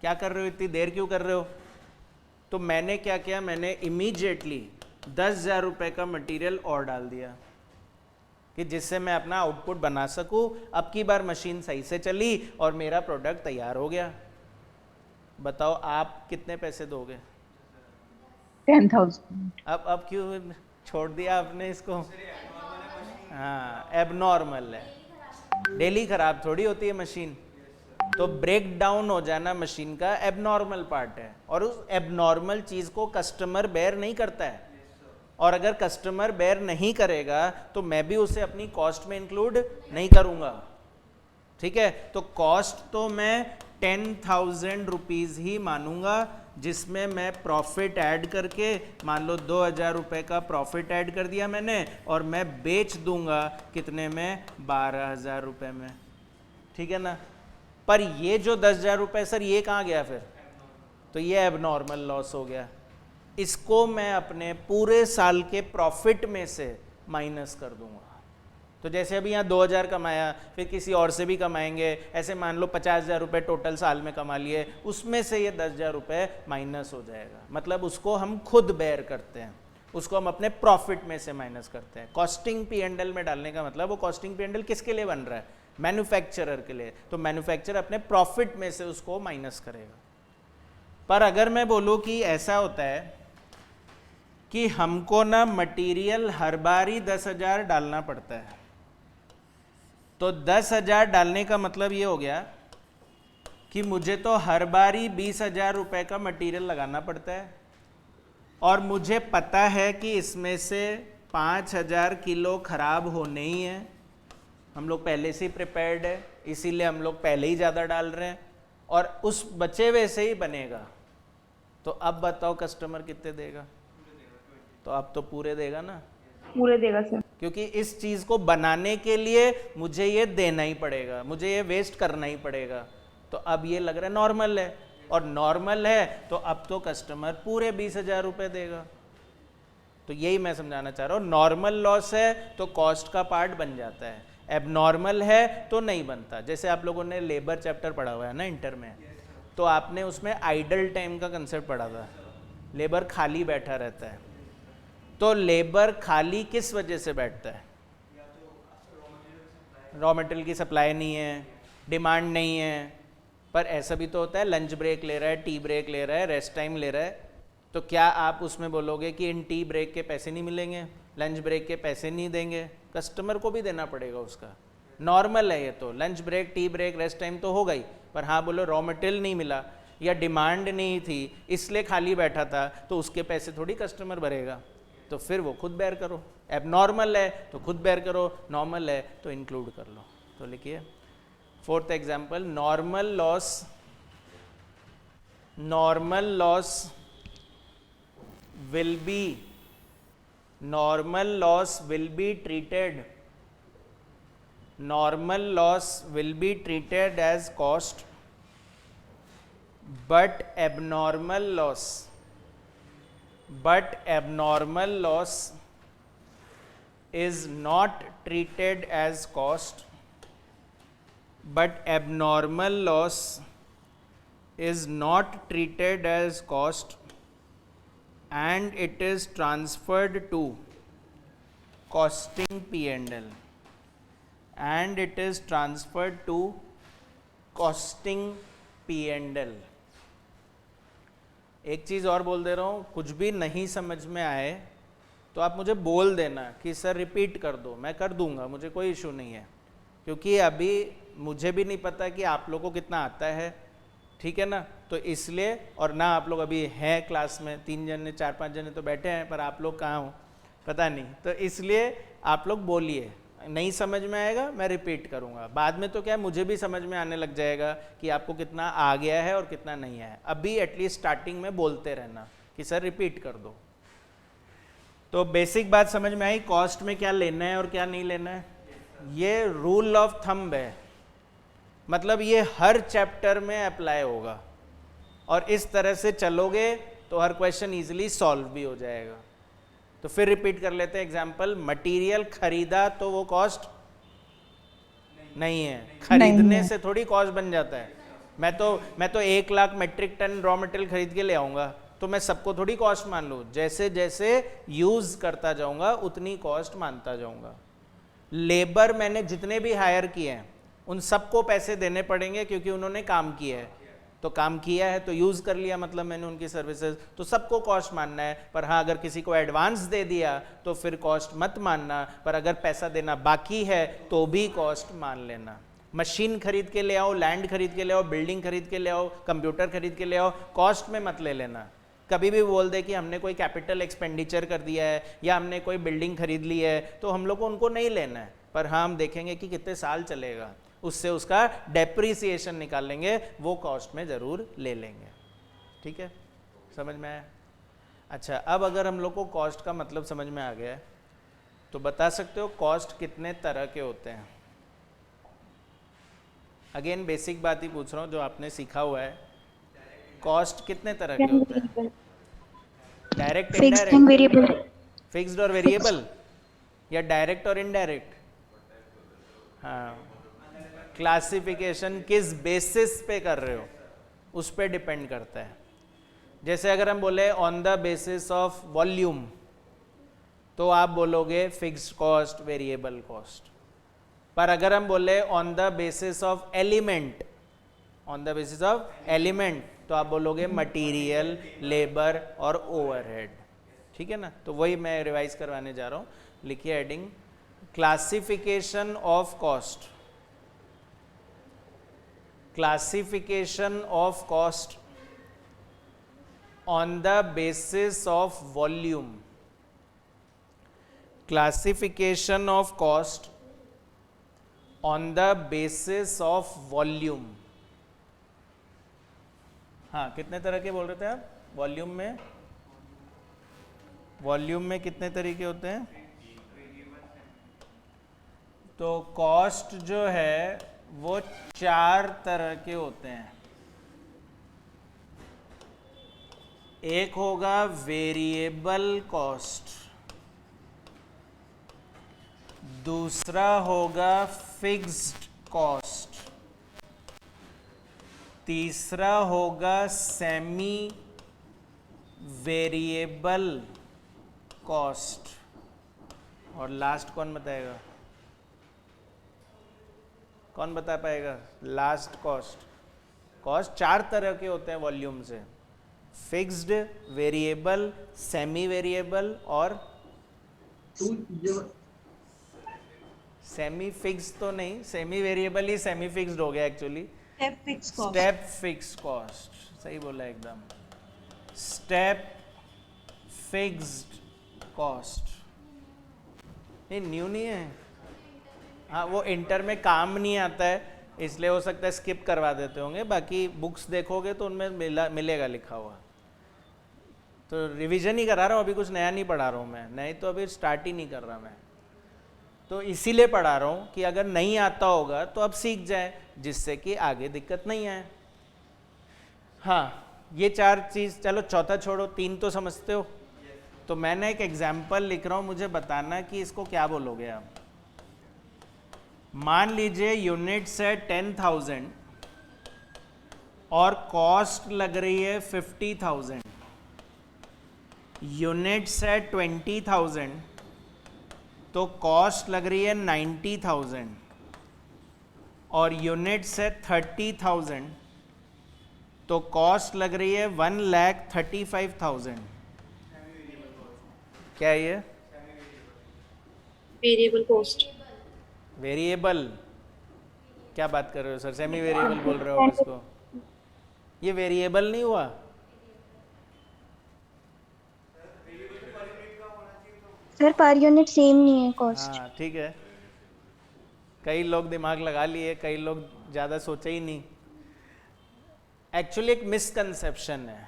क्या कर रहे हो, इतनी देर क्यों कर रहे हो। तो मैंने क्या किया, मैंने इमीडिएटली 10,000 रुपये का मटेरियल और डाल दिया कि जिससे मैं अपना आउटपुट बना सकूं। अब की बार मशीन सही से चली और मेरा प्रोडक्ट तैयार हो गया। बताओ आप कितने पैसे दोगे? 10,000। अब क्यों छोड़ दिया आपने इसको? हाँ, एबनॉर्मल है, डेली खराब थोड़ी होती है मशीन। तो ब्रेक डाउन हो जाना मशीन का एबनॉर्मल पार्ट है, और उस एबनॉर्मल चीज़ को कस्टमर बेयर नहीं करता है। और अगर कस्टमर बेयर नहीं करेगा तो मैं भी उसे अपनी कॉस्ट में इंक्लूड नहीं करूँगा। ठीक है, तो कॉस्ट तो मैं 10,000 रुपीज़ ही मानूंगा, जिसमें मैं प्रॉफिट ऐड करके, मान लो 2,000 रुपये का प्रॉफिट ऐड कर दिया मैंने, और मैं बेच दूंगा कितने में, 12,000 रुपये में। ठीक है ना। पर ये जो 10,000 रुपये सर ये कहाँ गया फिर? तो ये एबनॉर्मल लॉस हो गया। इसको मैं अपने पूरे साल के प्रॉफिट में से माइनस कर दूंगा। तो जैसे अभी यहाँ 2,000 कमाया, फिर किसी और से भी कमाएंगे, ऐसे मान लो 50,000 रुपये टोटल साल में कमा लिए, उसमें से ये 10,000 रुपये माइनस हो जाएगा। मतलब उसको हम खुद बेयर करते हैं, उसको हम अपने प्रॉफिट में से माइनस करते हैं। कॉस्टिंग P&L में डालने का मतलब, वो कॉस्टिंग P&L किसके लिए बन रहा है? मैन्युफैक्चरर के लिए। तो मैन्युफैक्चरर अपने प्रॉफिट में से उसको माइनस करेगा। पर अगर मैं बोलूँ कि ऐसा होता है कि हमको ना मटीरियल हर बार ही 10,000 डालना पड़ता है, तो 10,000 डालने का मतलब ये हो गया कि मुझे तो हर बार ही 20,000 रुपये का मटेरियल लगाना पड़ता है, और मुझे पता है कि इसमें से 5,000 किलो खराब होने ही है। हम लोग पहले से ही प्रिपेयर्ड है, इसीलिए हम लोग पहले ही ज़्यादा डाल रहे हैं, और उस बचे हुए से ही बनेगा। तो अब बताओ कस्टमर कितने देगा? तो अब तो पूरे देगा ना, पूरे देगा सर, क्योंकि इस चीज़ को बनाने के लिए मुझे ये देना ही पड़ेगा, मुझे ये वेस्ट करना ही पड़ेगा। तो अब ये लग रहा है नॉर्मल है, और नॉर्मल है तो अब तो कस्टमर पूरे 20,000 रुपये देगा। तो यही मैं समझाना चाह रहा हूँ। नॉर्मल लॉस है तो कॉस्ट का पार्ट बन जाता है, एबनॉर्मल है तो नहीं बनता। जैसे आप लोगों ने लेबर चैप्टर पढ़ा हुआ है ना इंटर में, तो आपने उसमें आइडल टाइम का कंसेप्ट पढ़ा था। लेबर खाली बैठा रहता है, तो लेबर खाली किस वजह से बैठता है? रॉ मटेरियल की सप्लाई नहीं है, डिमांड नहीं है। पर ऐसा भी तो होता है, लंच ब्रेक ले रहा है, टी ब्रेक ले रहा है, रेस्ट टाइम ले रहा है, तो क्या आप उसमें बोलोगे कि इन टी ब्रेक के पैसे नहीं मिलेंगे, लंच ब्रेक के पैसे नहीं देंगे? कस्टमर को भी देना पड़ेगा उसका। नॉर्मल है ये तो, lunch break, tea break, rest time तो हो गई, पर हाँ बोलो रॉ मटेरियल नहीं मिला या डिमांड नहीं थी इसलिए खाली बैठा था, तो उसके पैसे थोड़ी कस्टमर भरेगा। तो फिर वो खुद बेयर करो। अब नॉर्मल है तो खुद बेयर करो, नॉर्मल है तो इंक्लूड कर लो। तो लिखिए 4th example, normal loss will be treated as cost, but abnormal loss is not treated as cost, and it is transferred to costing P&L, एक चीज़ और बोल दे रहा हूँ, कुछ भी नहीं समझ में आए तो आप मुझे बोल देना कि सर रिपीट कर दो, मैं कर दूंगा, मुझे कोई इशू नहीं है, क्योंकि अभी मुझे भी नहीं पता कि आप लोगों को कितना आता है। ठीक है ना, तो इसलिए, और ना आप लोग अभी हैं क्लास में, 3 जने 4-5 जने तो बैठे हैं, पर आप लोग कहाँ हो पता नहीं, तो इसलिए आप लोग बोलिए नहीं समझ में आएगा मैं रिपीट करूंगा, बाद में तो क्या है मुझे भी समझ में आने लग जाएगा कि आपको कितना आ गया है और कितना नहीं है। अभी एटलीस्ट स्टार्टिंग में बोलते रहना कि सर रिपीट कर दो। तो बेसिक बात समझ में आई, कॉस्ट में क्या लेना है और क्या नहीं लेना है। ये रूल ऑफ थंब है, मतलब ये हर चैप्टर में अप्लाई होगा और इस तरह से चलोगे तो हर क्वेश्चन इजीली सॉल्व भी हो जाएगा। तो फिर रिपीट कर लेते हैं एग्जाम्पल। मटेरियल खरीदा तो वो कॉस्ट नहीं है, खरीदने से थोड़ी कॉस्ट बन जाता है। मैं तो 1 lakh metric ton raw material खरीद के ले आऊंगा तो मैं सबको थोड़ी कॉस्ट मान लूँ, जैसे जैसे यूज करता जाऊंगा उतनी कॉस्ट मानता जाऊंगा। लेबर मैंने जितने भी हायर किए हैं उन सबको पैसे देने पड़ेंगे क्योंकि उन्होंने काम किया है, तो काम किया है तो यूज़ कर लिया, मतलब मैंने उनकी सर्विसेज, तो सबको कॉस्ट मानना है। पर हाँ, अगर किसी को एडवांस दे दिया तो फिर कॉस्ट मत मानना, पर अगर पैसा देना बाकी है तो भी कॉस्ट मान लेना। मशीन खरीद के ले आओ, लैंड खरीद के ले आओ, बिल्डिंग खरीद के ले आओ, कंप्यूटर खरीद के ले आओ, कॉस्ट में मत ले लेना। कभी भी बोल दे कि हमने कोई कैपिटल एक्सपेंडिचर कर दिया है या हमने कोई बिल्डिंग खरीद ली है तो हम लोग को उनको नहीं लेना है, पर हाँ हम देखेंगे कि कितने साल चलेगा, उससे उसका डेप्रीसिएशन निकाल लेंगे, वो कॉस्ट में ज़रूर ले लेंगे। ठीक है, समझ में आया? अच्छा, अब अगर हम लोग को कॉस्ट का मतलब समझ में आ गया है तो बता सकते हो कॉस्ट कितने तरह के होते हैं? अगेन बेसिक बात ही पूछ रहा हूँ जो आपने सीखा हुआ है। कॉस्ट कितने तरह के होते हैं? डायरेक्ट, इनडायरेक्ट, फिक्स्ड और वेरिएबल, या डायरेक्ट और इनडायरेक्ट? हाँ, क्लासिफिकेशन किस बेसिस पे कर रहे हो उस पे डिपेंड करता है। जैसे अगर हम बोले on the basis of volume तो आप बोलोगे फिक्स्ड कॉस्ट, वेरिएबल कॉस्ट। पर अगर हम बोले on the basis of element, on the basis of element, तो आप बोलोगे मटेरियल, लेबर और ओवरहेड। ठीक है ना? तो वही मैं रिवाइज करवाने जा रहा हूँ। लिखिए heading, classification of cost. Classification of cost on the basis of volume. Classification of cost on the basis of volume. हाँ, कितने तरह के बोल रहे थे आप? वॉल्यूम में, वॉल्यूम में कितने तरीके होते हैं? तो कॉस्ट जो है वो 4 तरह के होते हैं। एक होगा वेरिएबल कॉस्ट, दूसरा होगा फिक्स्ड कॉस्ट, तीसरा होगा सेमी वेरिएबल कॉस्ट, और लास्ट कौन बताएगा? कौन बता पाएगा? Last cost. कॉस्ट 4 तरह के होते हैं वॉल्यूम से, फिक्स्ड, वेरिएबल, सेमी वेरिएबल और सेमी फिक्स तो नहीं, सेमी वेरिएबल ही सेमी फिक्स्ड हो गया एक्चुअली। स्टेप फिक्स कॉस्ट, सही बोला एकदम। स्टेप फिक्स्ड कॉस्ट, ये न्यू नहीं है। हाँ, वो इंटर में काम नहीं आता है इसलिए हो सकता है स्किप करवा देते होंगे, बाकी बुक्स देखोगे तो उनमें मिलेगा लिखा हुआ। तो रिवीजन ही करा रहा हूँ, अभी कुछ नया नहीं पढ़ा रहा हूँ मैं, नहीं तो अभी स्टार्ट ही नहीं कर रहा मैं। तो इसीलिए पढ़ा रहा हूँ कि अगर नहीं आता होगा तो अब सीख जाए, जिससे कि आगे दिक्कत नहीं आए। हाँ, ये 4 चीज़, चलो चौथा छोड़ो, 3 तो समझते हो। तो मैंने एक एग्जाम्पल लिख रहा हूँ, मुझे बताना कि इसको क्या बोलोगे आप। मान लीजिए यूनिट्स है 10,000 और कॉस्ट लग रही है 50,000। यूनिट्स है 20,000 तो कॉस्ट लग रही है 90,000, और यूनिट्स है 30,000 तो कॉस्ट लग रही है 1,35,000। क्या है ये? Variable cost. वेरिएबल? क्या बात कर रहे हो सर, सेमी वेरिएबल बोल रहे हो इसको? ये वेरिएबल नहीं हुआ। सर पर यूनिट सेम नहीं है कॉस्ट। हाँ ठीक है, कई लोग दिमाग लगा लिए, कई लोग ज़्यादा सोचे ही नहीं। एक्चुअली एक मिसकंसेप्शन है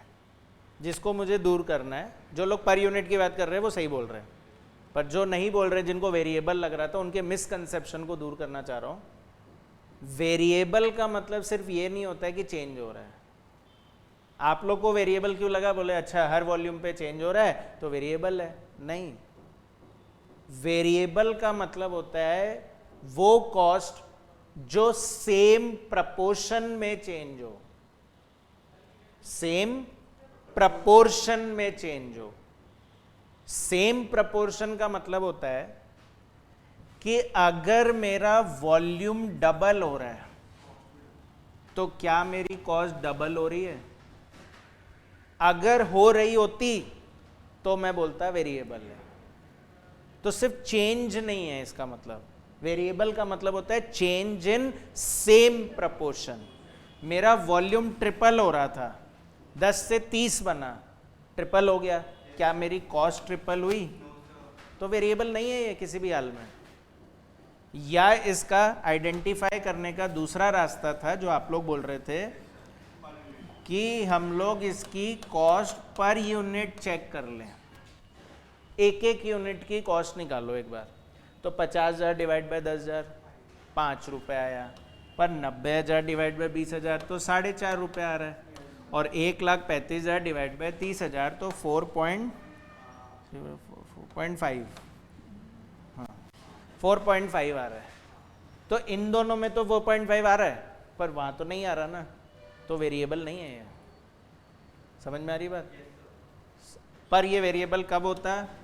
जिसको मुझे दूर करना है। जो लोग पर यूनिट की बात कर रहे हैं वो सही बोल रहे हैं, पर जो नहीं बोल रहे, जिनको वेरिएबल लग रहा था, उनके मिसकंसेप्शन को दूर करना चाह रहा हूँ। वेरिएबल का मतलब सिर्फ ये नहीं होता है कि चेंज हो रहा है। आप लोग को वेरिएबल क्यों लगा, बोले अच्छा हर वॉल्यूम पे चेंज हो रहा है तो वेरिएबल है। नहीं, वेरिएबल का मतलब होता है वो कॉस्ट जो सेम प्रपोर्शन में चेंज हो, सेम प्रपोर्शन में चेंज हो। सेम प्रपोर्शन का मतलब होता है कि अगर मेरा वॉल्यूम डबल हो रहा है तो क्या मेरी कॉस्ट डबल हो रही है? अगर हो रही होती तो मैं बोलता वेरिएबल है। तो सिर्फ चेंज नहीं है इसका मतलब। वेरिएबल का मतलब होता है चेंज इन सेम प्रपोर्शन। मेरा वॉल्यूम ट्रिपल हो रहा था, 10 से 30 बना, ट्रिपल हो गया, क्या मेरी कॉस्ट ट्रिपल हुई? तो वेरिएबल नहीं है ये किसी भी हाल में। या इसका आइडेंटिफाई करने का दूसरा रास्ता था जो आप लोग बोल रहे थे कि हम लोग इसकी कॉस्ट पर यूनिट चेक कर लें, एक एक यूनिट की कॉस्ट निकालो एक बार। तो 50,000 डिवाइड बाय 10,000 5 रुपये आया, पर 90,000 डिवाइड बाय 20,000 तो 4.5 रुपये आ रहा है, और 1,35,000 डिवाइड बाय 30,000 तो 4.5, हाँ 4.5 आ रहा है। तो इन दोनों में तो 4.5 आ रहा है, पर वहाँ तो नहीं आ रहा ना, तो वेरिएबल नहीं है ये। समझ में आ रही बात? पर ये वेरिएबल कब होता है?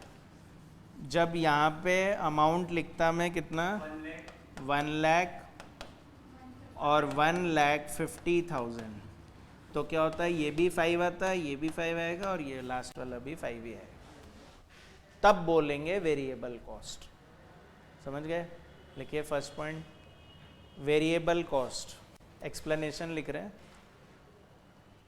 जब यहाँ पे अमाउंट लिखता मैं कितना, 1 लाख और 1,50,000, तो क्या होता है, ये भी 5 आता है, ये भी 5 आएगा, और ये लास्ट वाला भी 5 ही आएगा। तब बोलेंगे वेरिएबल कॉस्ट। समझ गए? लिखिए first point, variable cost. Explanation लिख रहे हैं।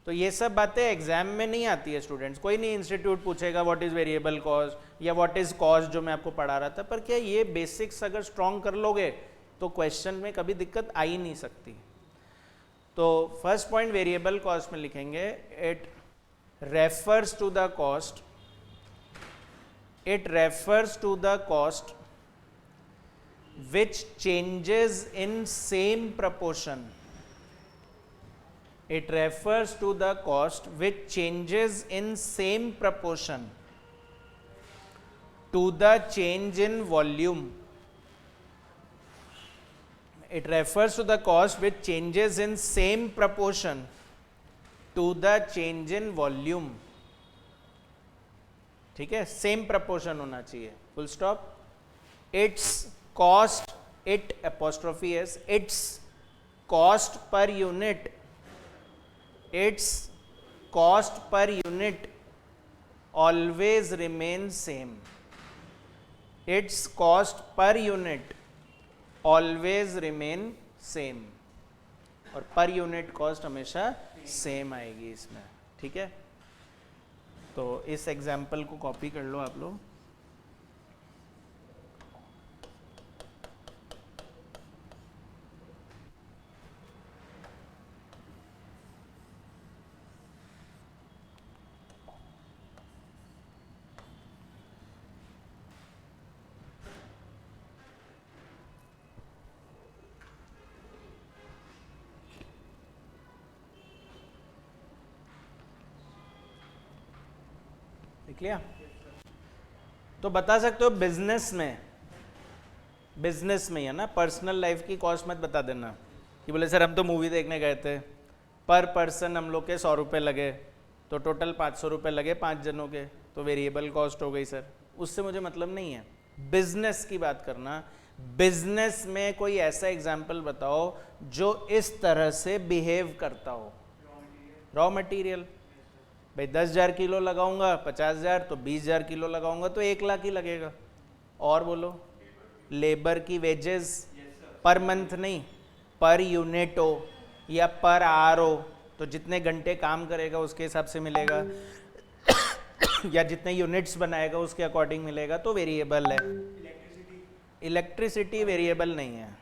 तो ये सब बातें एग्जाम में नहीं आती है स्टूडेंट्स। कोई नहीं इंस्टीट्यूट पूछेगा व्हाट इज वेरिएबल कॉस्ट या व्हाट इज कॉस्ट, जो मैं आपको पढ़ा रहा था। पर क्या ये बेसिक्स अगर स्ट्रॉन्ग कर लोगे तो क्वेश्चन में कभी दिक्कत आ ही नहीं सकती। तो फर्स्ट पॉइंट वेरिएबल कॉस्ट में लिखेंगे, it refers to the cost, it refers to the cost which changes in same proportion. It refers to the cost which changes in same proportion to the change in volume. It refers to the cost which changes in same proportion to the change in volume. ठीक है, same proportion होना चाहिए, full stop. It's cost, it apostrophe s, its cost per unit, its cost per unit always remains same. Its cost per unit always remain same, और per unit cost हमेशा same आएगी इसमें। ठीक है, तो इस एग्जाम्पल को कॉपी कर लो आप लोग। देख लिया? तो बता सकते हो बिजनेस में है ना, पर्सनल लाइफ की कॉस्ट मत बता देना कि बोले सर हम तो मूवी देखने गए थे, पर पर्सन हम लोग के 100 रुपये लगे, तो टोटल 500 रुपये लगे 5 जनों के, तो वेरिएबल कॉस्ट हो गई सर। उससे मुझे मतलब नहीं है, बिजनेस की बात करना। बिजनेस में कोई ऐसा एग्जाम्पल बताओ जो इस तरह से बिहेव करता हो। रॉ मटेरियल, भाई 10,000 किलो लगाऊंगा 50,000, तो 20,000 किलो लगाऊंगा तो 1 लाख ही लगेगा। और बोलो, लेबर की वेजेस पर मंथ नहीं, पर यूनिट हो या पर आवर हो, तो जितने घंटे काम करेगा उसके हिसाब से मिलेगा या जितने यूनिट्स बनाएगा उसके अकॉर्डिंग मिलेगा, तो वेरिएबल है। इलेक्ट्रिसिटी वेरिएबल नहीं है।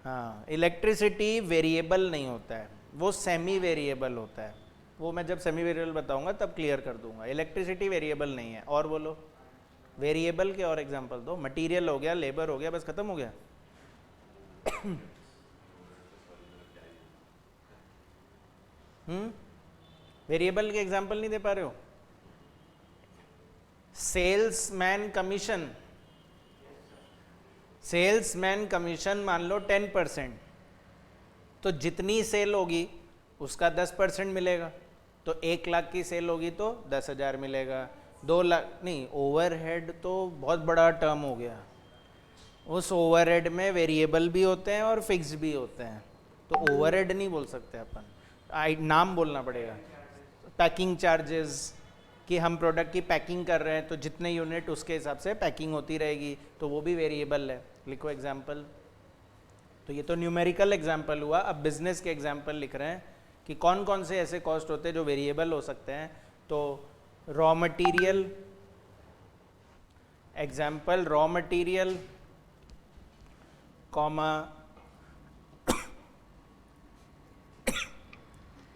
हाँ, इलेक्ट्रिसिटी वेरिएबल नहीं होता है, वो सेमी वेरिएबल होता है। वो मैं जब सेमी वेरिएबल बताऊंगा तब क्लियर कर दूंगा। इलेक्ट्रिसिटी वेरिएबल नहीं है। और बोलो वेरिएबल के और एग्जांपल दो। मटेरियल हो गया, लेबर हो गया, बस खत्म हो गया। वेरिएबल के एग्जांपल नहीं दे पा रहे हो? सेल्समैन कमीशन, सेल्समैन कमीशन मान लो 10%, तो जितनी सेल होगी उसका 10% मिलेगा। तो 1 लाख की सेल होगी तो 10,000 मिलेगा। 2 लाख नहीं, ओवरहेड तो बहुत बड़ा टर्म हो गया। उस ओवरहेड में वेरिएबल भी होते हैं और फिक्स भी होते हैं, तो ओवरहेड नहीं बोल सकते अपन, नाम बोलना पड़ेगा। पैकिंग चार्जेस, कि हम प्रोडक्ट की पैकिंग कर रहे हैं तो जितने यूनिट उसके हिसाब से पैकिंग होती रहेगी, तो वो भी वेरिएबल है। लिखो एग्जाम्पल। तो ये तो न्यूमेरिकल एग्जाम्पल हुआ। अब बिजनेस के एग्जाम्पल लिख रहे हैं कि कौन कौन से ऐसे कॉस्ट होते हैं जो वेरिएबल हो सकते हैं। तो raw material, example raw material comma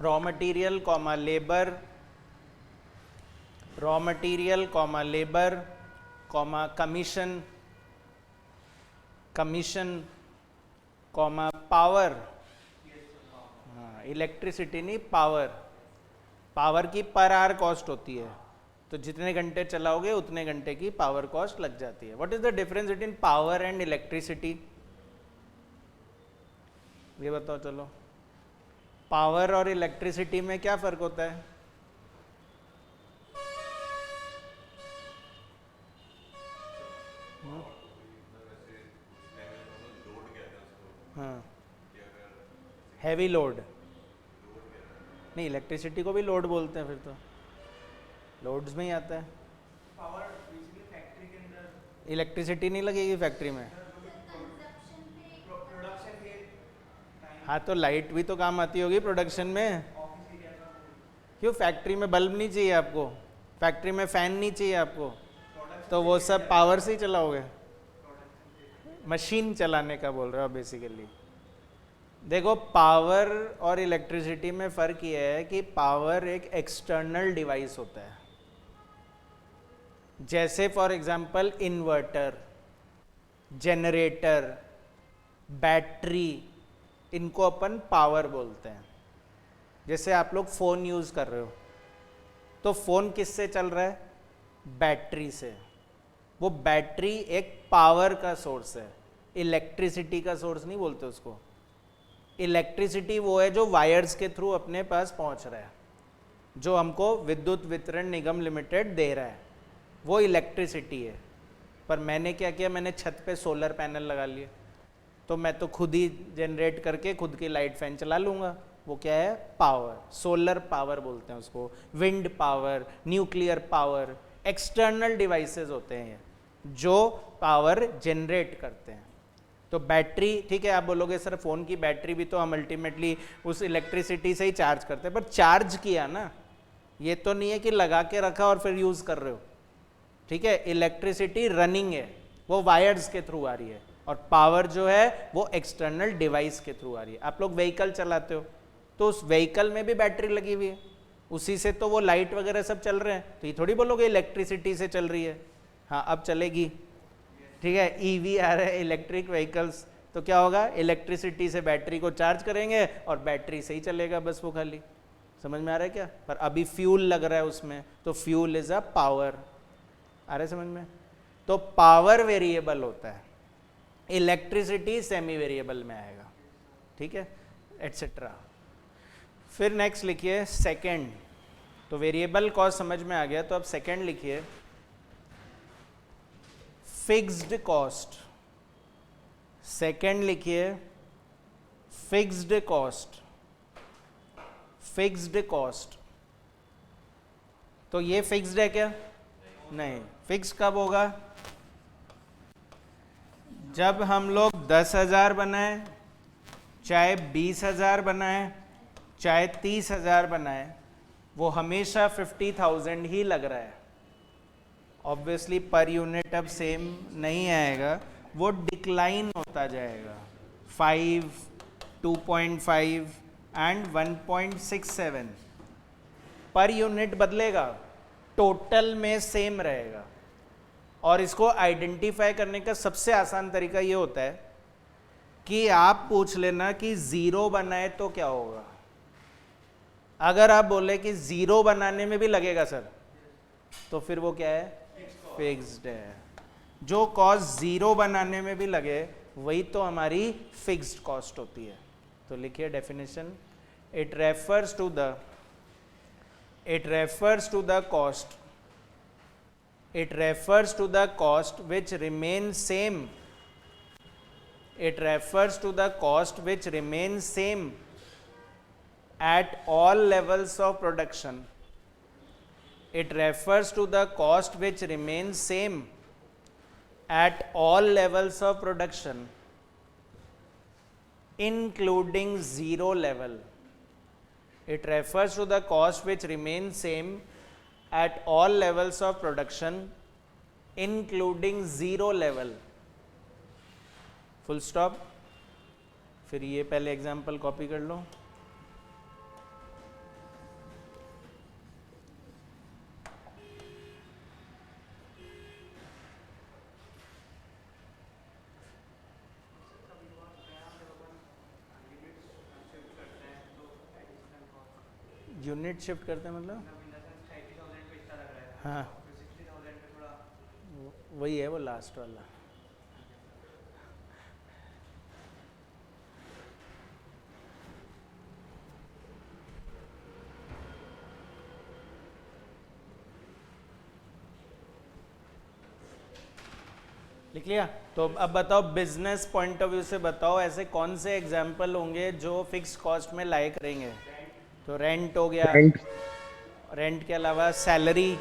raw material comma labour, raw material comma labour comma commission, commission comma power. हाँ, इलेक्ट्रिसिटी नहीं, पावर। पावर की पर आवर कॉस्ट होती है, तो जितने घंटे चलाओगे उतने घंटे की पावर कॉस्ट लग जाती है। What is the difference between power and electricity? ये बताओ चलो, पावर और इलेक्ट्रिसिटी में क्या फर्क होता है? हाँ, हैवी लोड नहीं, इलेक्ट्रिसिटी को भी लोड बोलते हैं, फिर तो लोड्स में ही आता है। पावर बेसिकली फैक्ट्री के अंदर इलेक्ट्रिसिटी नहीं लगेगी फैक्ट्री में? प्रोडक्शन के हाँ, तो लाइट भी तो काम आती होगी प्रोडक्शन में। ऑफिस एरिया का क्यों फैक्ट्री में बल्ब नहीं चाहिए आपको? फैक्ट्री में फैन नहीं चाहिए आपको? तो वो सब पावर से ही चलाओगे? मशीन चलाने का बोल रहे हो बेसिकली। देखो, पावर और इलेक्ट्रिसिटी में फ़र्क ये है कि पावर एक एक्सटर्नल डिवाइस होता है। जैसे for example inverter, generator, battery, इनको अपन पावर बोलते हैं। जैसे आप लोग फ़ोन यूज़ कर रहे हो, तो फ़ोन किससे चल रहा है? बैटरी से। वो बैटरी एक पावर का सोर्स है, इलेक्ट्रिसिटी का सोर्स नहीं बोलते उसको। इलेक्ट्रिसिटी वो है जो वायर्स के थ्रू अपने पास पहुंच रहा है, जो हमको विद्युत वितरण निगम लिमिटेड दे रहा है, वो इलेक्ट्रिसिटी है। पर मैंने क्या किया, मैंने छत पे सोलर पैनल लगा लिए, तो मैं तो खुद ही जनरेट करके खुद की लाइट फैन चला लूँगा। वो क्या है? पावर। सोलर पावर बोलते हैं उसको, wind power, nuclear power. External devices होते हैं ये जो पावर जनरेट करते हैं। तो बैटरी, ठीक है, आप बोलोगे सर फ़ोन की बैटरी भी तो हम अल्टीमेटली उस इलेक्ट्रिसिटी से ही चार्ज करते हैं, पर चार्ज किया ना, ये तो नहीं है कि लगा के रखा और फिर यूज़ कर रहे हो। ठीक है, इलेक्ट्रिसिटी रनिंग है, वो वायर्स के थ्रू आ रही है, और पावर जो है वो एक्सटर्नल डिवाइस के थ्रू आ रही है। आप लोग व्हीकल चलाते हो, तो उस व्हीकल में भी बैटरी लगी हुई है, उसी से तो वो लाइट वगैरह सब चल रहे हैं। तो ये थोड़ी बोलोगे इलेक्ट्रिसिटी से चल रही है। हाँ, अब चलेगी। ठीक है, ईवी आ रहा है, इलेक्ट्रिक व्हीकल्स, तो क्या होगा? इलेक्ट्रिसिटी से बैटरी को चार्ज करेंगे और बैटरी से ही चलेगा बस वो खाली। समझ में आ रहा है क्या? पर अभी फ्यूल लग रहा है उसमें, तो फ्यूल इज अ पावर। आ रहा है समझ में? तो पावर वेरिएबल होता है, इलेक्ट्रिसिटी सेमी वेरिएबल में आएगा। ठीक है, एटसेट्रा। फिर नेक्स्ट लिखिए सेकंड। तो वेरिएबल कॉस्ट समझ में आ गया, तो अब सेकंड लिखिए फिक्स्ड कॉस्ट। सेकंड लिखिए फिक्स्ड कॉस्ट। फिक्स्ड कॉस्ट, तो ये फिक्स्ड है क्या? नहीं। फिक्स कब होगा? जब हम लोग 10,000 बनाए, चाहे 20,000 बनाए, चाहे 30,000 बनाए, वो हमेशा 50,000 ही लग रहा है। ऑब्वियसली पर यूनिट अब सेम नहीं आएगा, वो डिक्लाइन होता जाएगा 5, 2.5 एंड 1.67 पर यूनिट बदलेगा, टोटल में सेम रहेगा। और इसको आइडेंटिफाई करने का सबसे आसान तरीका ये होता है कि आप पूछ लेना कि जीरो बनाए तो क्या होगा। अगर आप बोले कि जीरो बनाने में भी लगेगा सर, तो फिर वो क्या है, फिक्स्ड है। जो कॉस्ट जीरो बनाने में भी लगे वही तो हमारी फिक्स्ड कॉस्ट होती है। तो लिखिए definition, it refers to the cost which remains same. It refers to the cost which remains same at all levels of production. It refers to the cost which remains same at all levels of production, including zero level. It refers to the cost which remains same at all levels of production, including zero level. Full stop. फिर ये पहले example copy कर लो। Unit shift करते हैं मतलब, हाँ वही है वो लास्ट वाला। लिख लिया? तो अब बताओ बिजनेस पॉइंट ऑफ व्यू से बताओ, ऐसे कौन से एग्जाम्पल होंगे जो फिक्स कॉस्ट में लाए करेंगे? तो रेंट हो गया, रेंट के अलावा सैलरी,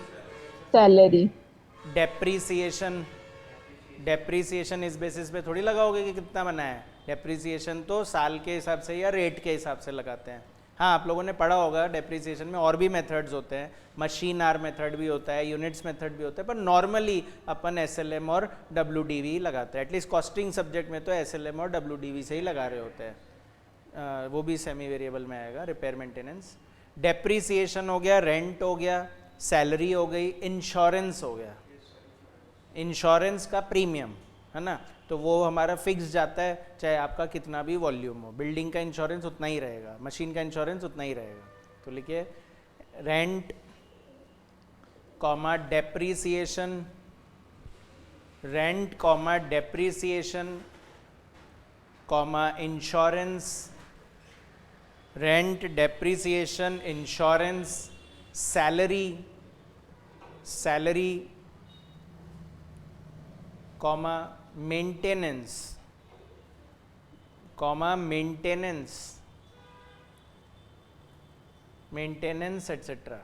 डेप्रीसिएशन इस बेसिस पे थोड़ी लगाओगे कि कितना बना है। डेप्रीसिएशन तो साल के हिसाब से या रेट के हिसाब से लगाते हैं। हाँ, आप लोगों ने पढ़ा होगा डेप्रीसिएशन में और भी मेथड्स होते हैं, मशीन आर मेथड भी होता है, यूनिट्स मेथड भी होता है, पर नॉर्मली अपन एसएलएम और डब्ल्यूडीवी लगाते हैं। एटलीस्ट कॉस्टिंग सब्जेक्ट में तो एसएलएम और डब्ल्यूडीवी से ही लगा रहे होते हैं। वो भी सेमी वेरिएबल में आएगा, रिपेयर मेंटेनेंस। डेप्रीसिएशन हो गया, रेंट हो गया, सैलरी हो गई, इंश्योरेंस हो गया, इंश्योरेंस का प्रीमियम है ना, तो वो हमारा फिक्स जाता है, चाहे आपका कितना भी वॉल्यूम हो। बिल्डिंग का इंश्योरेंस उतना ही रहेगा, मशीन का इंश्योरेंस उतना ही रहेगा। तो लिखिए rent comma depreciation, rent comma depreciation comma insurance, rent depreciation insurance, salary comma maintenance etcetera.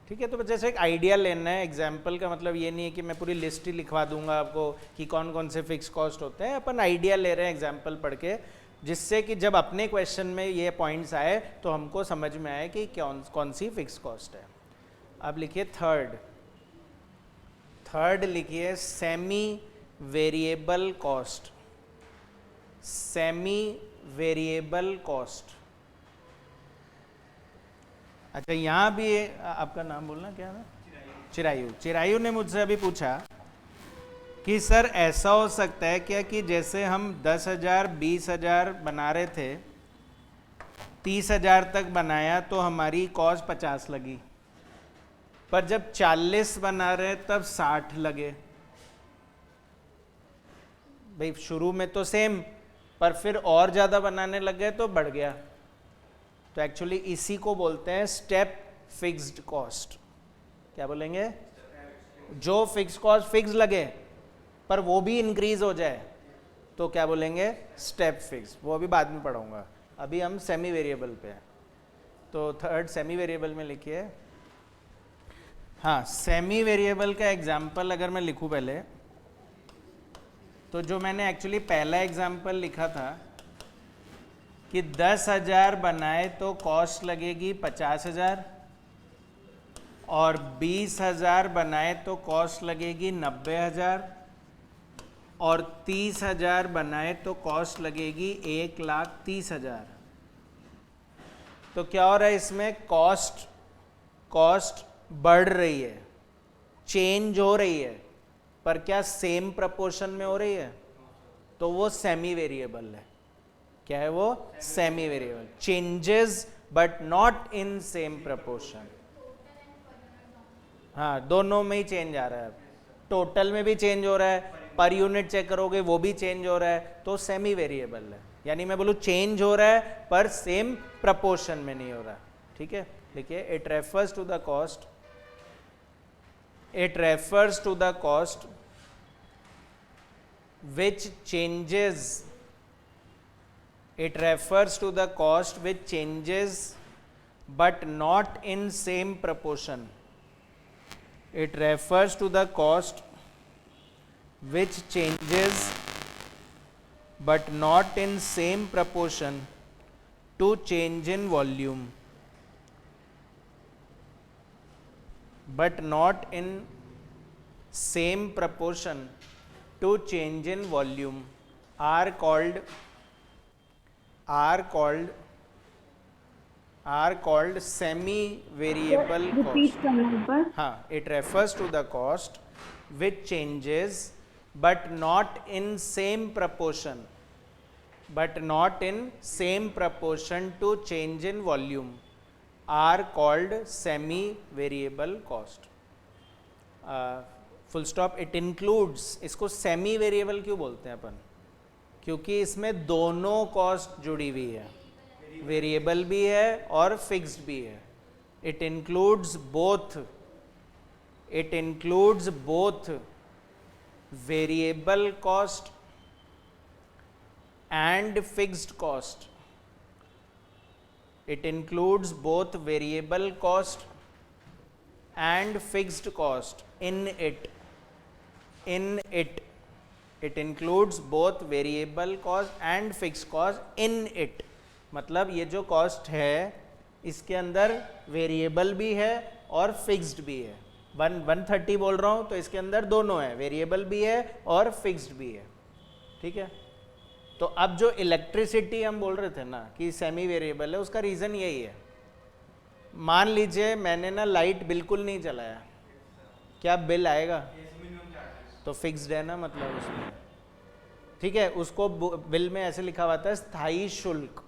ठीक है, तो जैसे एक आइडिया लेना है। एग्जाम्पल का मतलब ये नहीं है कि मैं पूरी लिस्ट ही लिखवा दूंगा आपको कि कौन कौन से फिक्स कॉस्ट होते हैं। अपन आइडिया ले रहे हैं एग्जाम्पल पढ़ के, जिससे कि जब अपने क्वेश्चन में ये पॉइंट्स आए तो हमको समझ में आए कि कौन सी फिक्स कॉस्ट है। अब लिखिए थर्ड लिखिए सेमी वेरिएबल कॉस्ट। अच्छा, यहाँ भी आपका नाम बोलना क्या है? चिरायु ने मुझसे अभी पूछा कि सर ऐसा हो सकता है क्या कि जैसे हम 10,000 20,000 बना रहे थे, 30,000 तक बनाया तो हमारी कॉस्ट 50 लगी, पर जब 40 बना रहे तब 60 लगे। भाई शुरू में तो सेम, पर फिर और ज़्यादा बनाने लग गए तो बढ़ गया। तो एक्चुअली इसी को बोलते हैं स्टेप फिक्स्ड कॉस्ट। क्या बोलेंगे? जो फिक्स कॉस्ट फिक्स लगे पर वो भी इंक्रीज हो जाए तो क्या बोलेंगे? Step fix. वो अभी बाद में पढ़ाऊंगा, अभी हम सेमी वेरिएबल पे हैं। तो थर्ड सेमी वेरिएबल में लिखिए। हाँ, सेमी वेरिएबल का एग्जाम्पल अगर मैं लिखूं पहले, तो जो मैंने एक्चुअली पहला एग्जाम्पल लिखा था कि 10,000 बनाए तो कॉस्ट लगेगी 50,000 और 20,000 बनाए तो कॉस्ट लगेगी 90,000 और 30,000 बनाए तो कॉस्ट लगेगी 1,30,000। तो क्या हो रहा है इसमें, कॉस्ट बढ़ रही है, चेंज हो रही है, पर क्या सेम प्रपोर्शन में हो रही है? तो वो सेमी वेरिएबल है। क्या है वो? Semi variable. Changes but not in same proportion. हाँ, दोनों में ही चेंज आ रहा है। टोटल में भी चेंज हो रहा है, पर यूनिट चेक करोगे वो भी चेंज हो रहा है, तो सेमी वेरिएबल है। यानी मैं बोलूँ चेंज हो रहा है पर सेम प्रपोर्शन में नहीं हो रहा। ठीक है, देखिए, it refers to the cost, it refers to the cost which changes, it refers to the cost which changes but not in same proportion, it refers to the cost which changes but not in same proportion to change in volume, but not in same proportion to change in volume are called semi variable repeat cost. करना एक बार। हाँ, it refers to the cost which changes but not in same proportion, to change in volume are called semi variable cost. Full stop. It includes, इसको semi variable क्यों बोलते हैं अपन? क्योंकि इसमें दोनों कॉस्ट जुड़ी हुई है, वेरिएबल भी है और फिक्स्ड भी है। It includes both variable cost and fixed cost. It includes both variable cost and fixed cost in it. It includes both variable cost and fixed cost in it. मतलब ये जो cost है इसके अंदर variable भी है और fixed भी है। 130 बोल रहा हूँ तो इसके अंदर दोनों है, variable भी है और fixed भी है। ठीक है, तो अब जो इलेक्ट्रिसिटी हम बोल रहे थे ना कि सेमी वेरिएबल है, उसका रीज़न यही है। मान लीजिए मैंने ना लाइट बिल्कुल नहीं चलाया, क्या बिल आएगा? तो फिक्स्ड है ना, मतलब उसमें। ठीक है, उसको बिल में ऐसे लिखा हुआ था स्थायी शुल्क।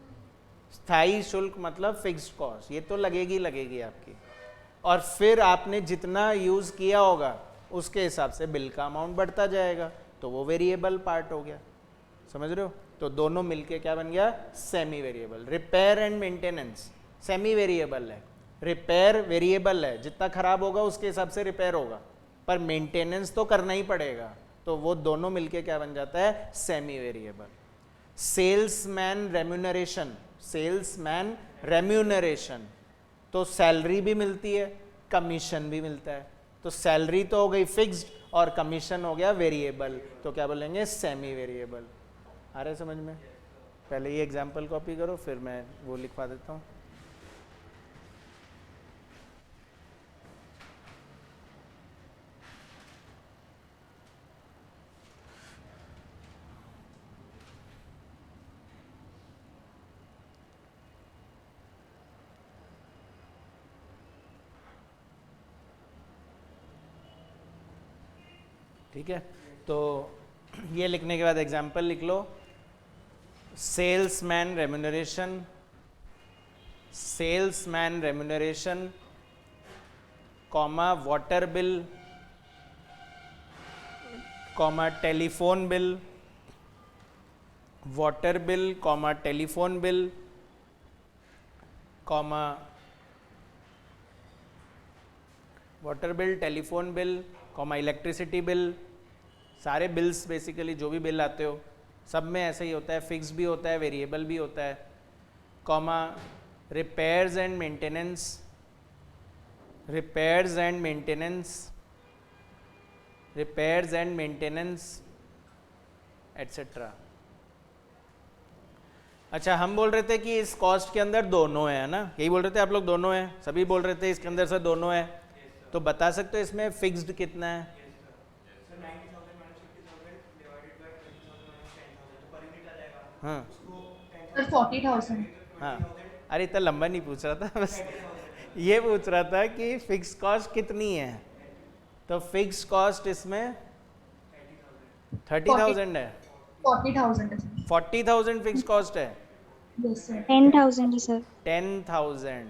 स्थायी शुल्क मतलब फिक्स्ड कॉस्ट, ये तो लगेगी आपकी। और फिर आपने जितना यूज़ किया होगा उसके हिसाब से बिल का अमाउंट बढ़ता जाएगा, तो वो वेरिएबल पार्ट हो गया। समझ रहे हो? तो दोनों मिलके क्या बन गया? Semi variable. Repair and maintenance semi variable है, रिपेयर वेरिएबल है, जितना खराब होगा उसके हिसाब से रिपेयर होगा, पर मेंटेनेंस तो करना ही पड़ेगा, तो वो दोनों मिलके क्या बन जाता है? Semi variable. सेल्समैन रेम्यूनरेशन, तो सैलरी भी मिलती है, कमीशन भी मिलता है। तो सैलरी तो हो गई फिक्स्ड और कमीशन हो गया वेरिएबल, तो क्या बोलेंगे? Semi variable. आ रहा है समझ में? पहले ये एग्जाम्पल कॉपी करो, फिर मैं वो लिखवा देता हूँ। ठीक है, तो ये लिखने के बाद एग्जाम्पल लिख लो। Salesman remuneration, comma water bill, comma telephone bill, water bill, comma telephone bill, comma water bill, telephone bill, comma electricity bill. सारे बिल्स बेसिकली जो भी बिल आते हो सब में ऐसा ही होता है, फिक्स भी होता है, वेरिएबल भी होता है। Comma repairs and maintenance etcetera. अच्छा, हम बोल रहे थे कि इस कॉस्ट के अंदर दोनों है ना, यही बोल रहे थे आप लोग? दोनों है, सभी बोल रहे थे इसके अंदर से दोनों है। तो बता सकते हो इसमें फिक्स्ड कितना है? हाँ सर 40,000। हाँ, अरे इतना लंबा नहीं पूछ रहा था, बस ये पूछ रहा था कि फिक्स कॉस्ट कितनी है। तो फिक्स कॉस्ट इसमें 30,000 है, 40,000 है सर। 40,000 फिक्स कॉस्ट है। Yes sir. 10,000 है सर। 10,000।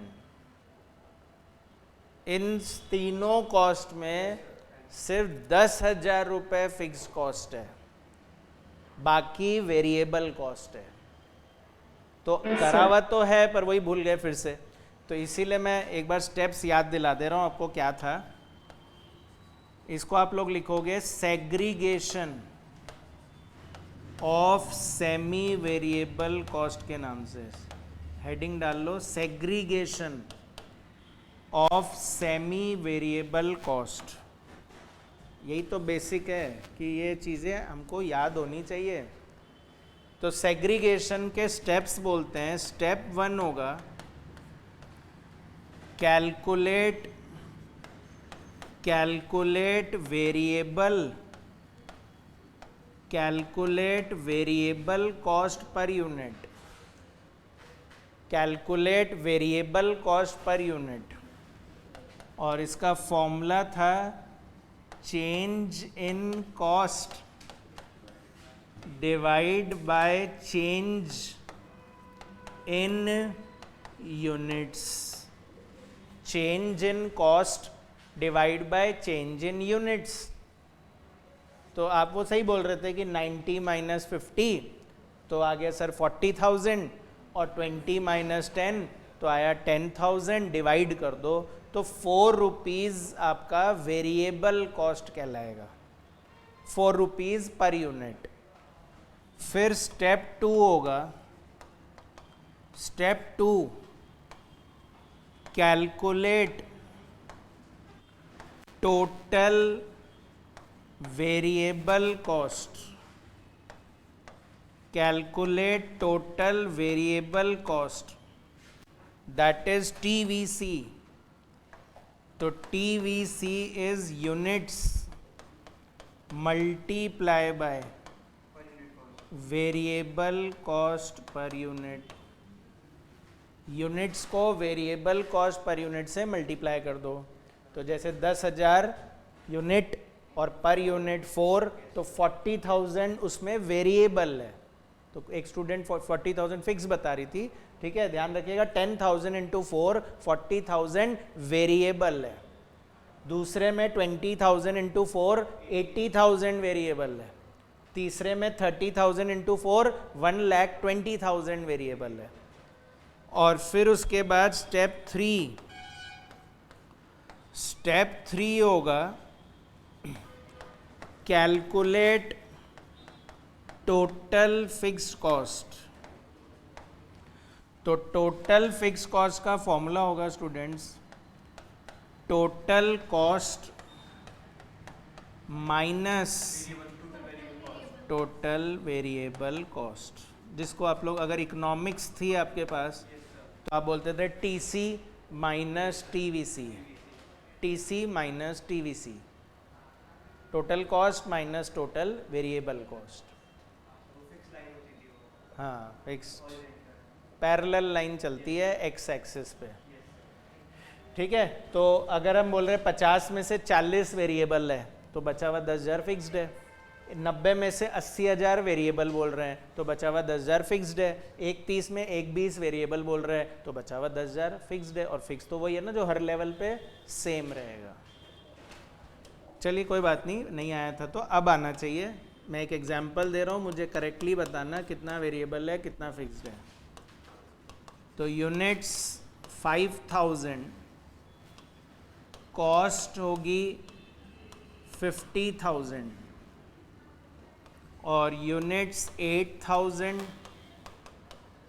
इन तीनों कॉस्ट में सिर्फ 10,000 रुपये फिक्स कॉस्ट है, बाकी वेरिएबल कॉस्ट है। तो करा हुआ तो है पर वही भूल गए फिर से, तो इसीलिए मैं एक बार स्टेप्स याद दिला दे रहा हूँ आपको। क्या था, इसको आप लोग लिखोगे segregation of semi variable cost के नाम से। हेडिंग डाल लो, segregation of semi variable cost. यही तो बेसिक है कि ये चीज़ें हमको याद होनी चाहिए। तो सेग्रीगेशन के स्टेप्स बोलते हैं। स्टेप 1 होगा calculate variable cost per unit. Calculate variable cost per unit, और इसका फॉर्मूला था change in cost divide by change in units. Change in cost divide by change in units. तो आप वो सही बोल रहे थे कि 90 माइनस 50 तो आ गया सर 40,000, और 20 माइनस 10 तो आया 10,000। डिवाइड कर दो तो 4 रुपीज़ आपका वेरिएबल कॉस्ट कहलाएगा, 4 रुपीज़ पर यूनिट। फिर स्टेप 2 होगा, step 2 calculate total variable cost. Calculate total variable cost, that is TVC। तो TVC is units multiply by variable cost per unit. Units को वेरिएबल कॉस्ट पर यूनिट से multiply कर दो। तो जैसे 10,000 unit और पर यूनिट 4, तो 40,000 उसमें वेरिएबल है। तो एक स्टूडेंट 40,000 फिक्स बता रही थी, ठीक है, ध्यान रखिएगा। 10,000 इंटू 4, 40,000 वेरिएबल है। दूसरे में 20,000 इंटू 4, 80,000 वेरिएबल है। तीसरे में 30,000 इंटू 4, 1,20,000 वेरिएबल है। और फिर उसके बाद स्टेप 3 होगा कैलकुलेट टोटल फिक्स कॉस्ट। तो टोटल फिक्स कॉस्ट का फॉर्मूला होगा students, total cost minus total variable cost, जिसको आप लोग अगर इकोनॉमिक्स थी आपके पास तो आप बोलते थे TC minus TVC। TC minus TVC, total cost minus total variable cost. हाँ, फिक्स पैरेलल लाइन चलती है एक्स एक्सिस पे, ठीक है। तो अगर हम बोल रहे हैं 50 में से 40 वेरिएबल है तो बचा हुआ 10,000 फिक्स्ड है। 90 में से 80,000 वेरिएबल बोल रहे हैं तो बचा हुआ 10,000 फिक्स्ड है। एक 30 में एक 20 वेरिएबल बोल रहे हैं तो बचा हुआ 10,000 फिक्स्ड है। और फिक्स तो वही है ना जो हर लेवल पे सेम रहेगा। चलिए कोई बात नहीं, नहीं आया था तो अब आना चाहिए। मैं एक एग्जांपल दे रहा हूँ, मुझे करेक्टली बताना कितना वेरिएबल है कितना फिक्स्ड है। तो यूनिट्स 5,000, कॉस्ट होगी 50,000, और यूनिट्स 8,000